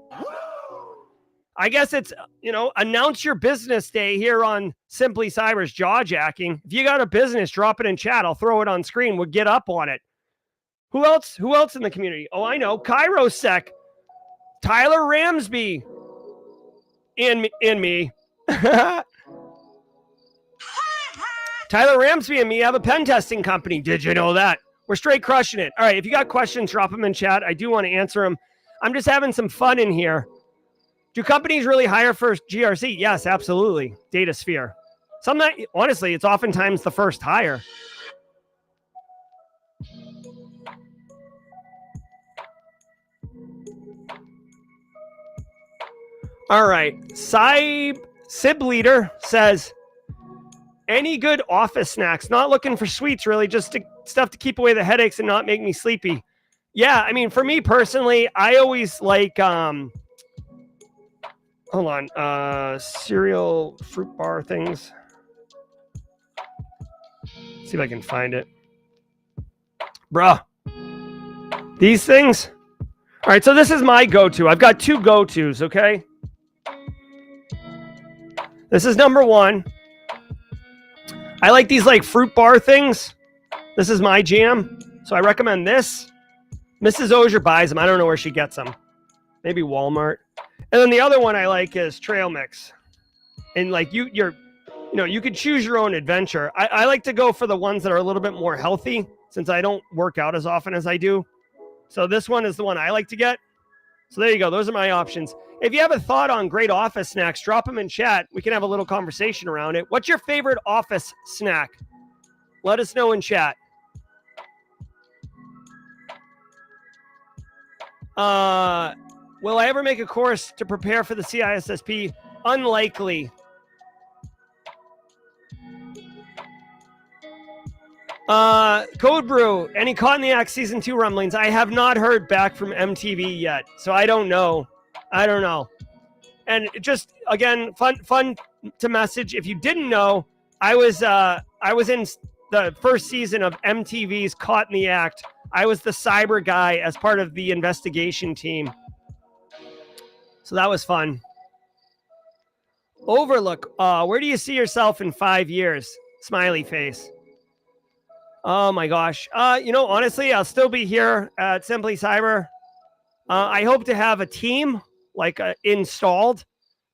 I guess it's, you know, announce your business day here on Simply Cyber's Jawjacking. If you got a business, drop it in chat. I'll throw it on screen. We'll get up on it. Who else in the community? Oh, I know. KairoSec, Tyler Ramsby, and me. Tyler Ramsby and me have a pen testing company. Did you know that? We're straight crushing it. All right, if you got questions, drop them in chat. I do want to answer them. I'm just having some fun in here. Do companies really hire for GRC? Yes, absolutely. DataSphere. Honestly, it's oftentimes the first hire. All right. Sib Leader says, any good office snacks? Not looking for sweets, really. Just stuff to keep away the headaches and not make me sleepy. Yeah, I mean, for me personally, I always like, hold on, cereal fruit bar things. Let's see if I can find it. Bruh. These things? All right, so this is my go-to. I've got two go-tos, okay? This is number one. I like these like fruit bar things. This is my jam. So I recommend this. Mrs. Auger buys them. I don't know where she gets them. Maybe Walmart. And then the other one I like is trail mix. And like you could choose your own adventure. I like to go for the ones that are a little bit more healthy since I don't work out as often as I do. So this one is the one I like to get. So there you go. Those are my options. If you have a thought on great office snacks, drop them in chat. We can have a little conversation around it. What's your favorite office snack? Let us know in chat. Will I ever make a course to prepare for the CISSP? Unlikely. Code Brew, any Caught in the Act season 2 rumblings? I have not heard back from MTV yet, so I don't know. And just again, fun to message. If you didn't know, I was in the first season of MTV's Caught in the Act. I was the cyber guy as part of the investigation team. So that was fun. Overlook, where do you see yourself in 5 years? Smiley face. Oh my gosh. Honestly, I'll still be here at Simply Cyber. I hope to have a team installed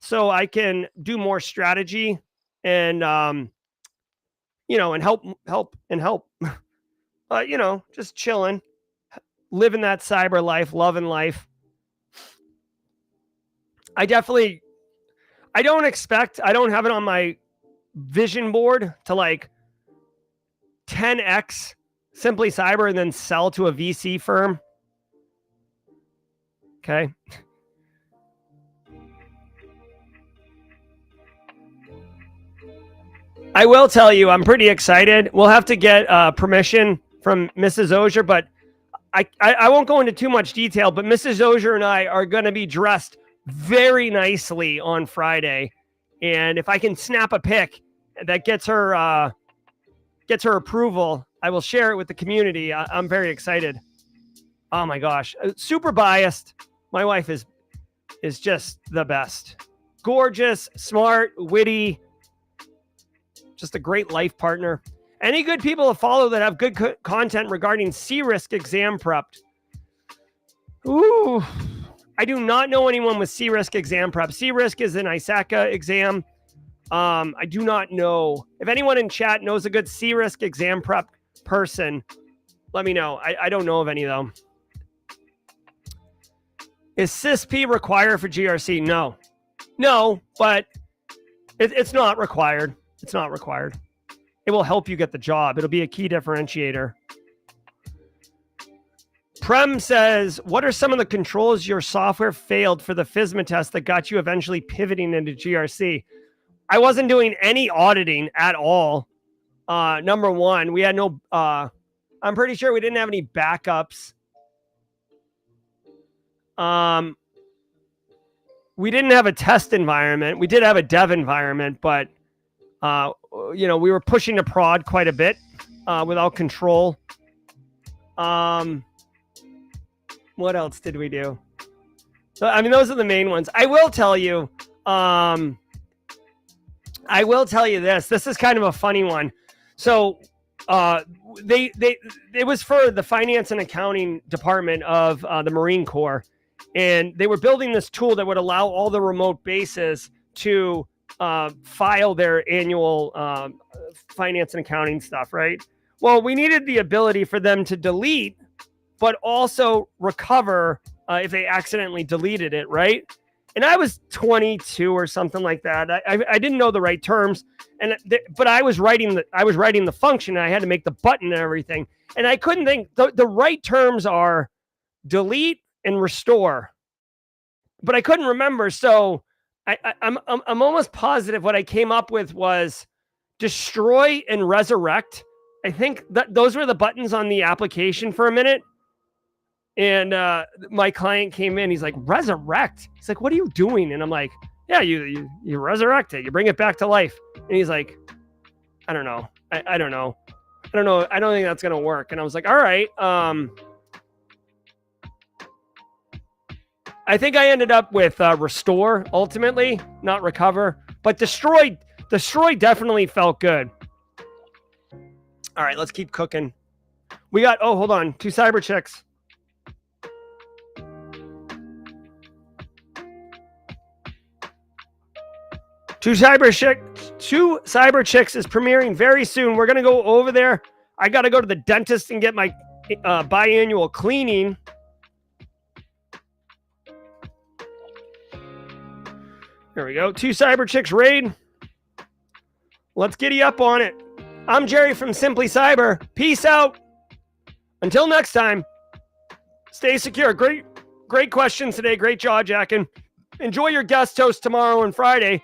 so I can do more strategy and, and help. Just chilling, living that cyber life, loving life. I don't have it on my vision board to 10x Simply Cyber and then sell to a VC firm. Okay. I will tell you, I'm pretty excited. We'll have to get permission from Mrs. Auger, but I won't go into too much detail, but Mrs. Auger and I are going to be dressed very nicely on Friday. And if I can snap a pic that gets her approval, I will share it with the community. I'm very excited. Oh my gosh. Super biased. My wife is just the best. Gorgeous, smart, witty, just a great life partner. Any good people to follow that have good content regarding C-Risk exam prep? Ooh, I do not know anyone with C-Risk exam prep. C-Risk is an ISACA exam. I do not know. If anyone in chat knows a good C-Risk exam prep person, let me know. I don't know of any though. Is CISP required for GRC? No, but it's not required. It's not required. It will help you get the job. It'll be a key differentiator. Prem says, what are some of the controls your software failed for the FISMA test that got you eventually pivoting into GRC? I wasn't doing any auditing at all. Number one, we had no, I'm pretty sure we didn't have any backups. We didn't have a test environment. We did have a dev environment, but we were pushing to prod quite a bit without control. What else did we do? So, those are the main ones. I will tell you this. This is kind of a funny one. So it was for the finance and accounting department of the Marine Corps. And they were building this tool that would allow all the remote bases to file their annual finance and accounting stuff, right? Well, we needed the ability for them to delete, but also recover if they accidentally deleted it, right? And I was 22 or something like that. I didn't know the right terms, but I was writing the function, and I had to make the button and everything, and I couldn't think. The right terms are delete and restore, but I couldn't remember. So I'm almost positive what I came up with was destroy and resurrect. I think that those were the buttons on the application for a minute. And my client came in. He's like, resurrect? He's like, what are you doing? And I'm like, yeah, you resurrect it. You bring it back to life. And he's like, I don't know. I don't know. I don't think that's going to work. And I was like, all right. I think I ended up with restore ultimately, not recover. But destroy definitely felt good. All right, let's keep cooking. We got, oh, hold on, 2 cyber chicks. Two cyber chicks is premiering very soon. We're gonna go over there. I gotta go to the dentist and get my biannual cleaning. There we go. 2 cyber chicks raid. Let's giddy up on it. I'm Jerry from Simply Cyber. Peace out. Until next time, stay secure. Great questions today. Great jaw jacking. Enjoy your guest host tomorrow and Friday.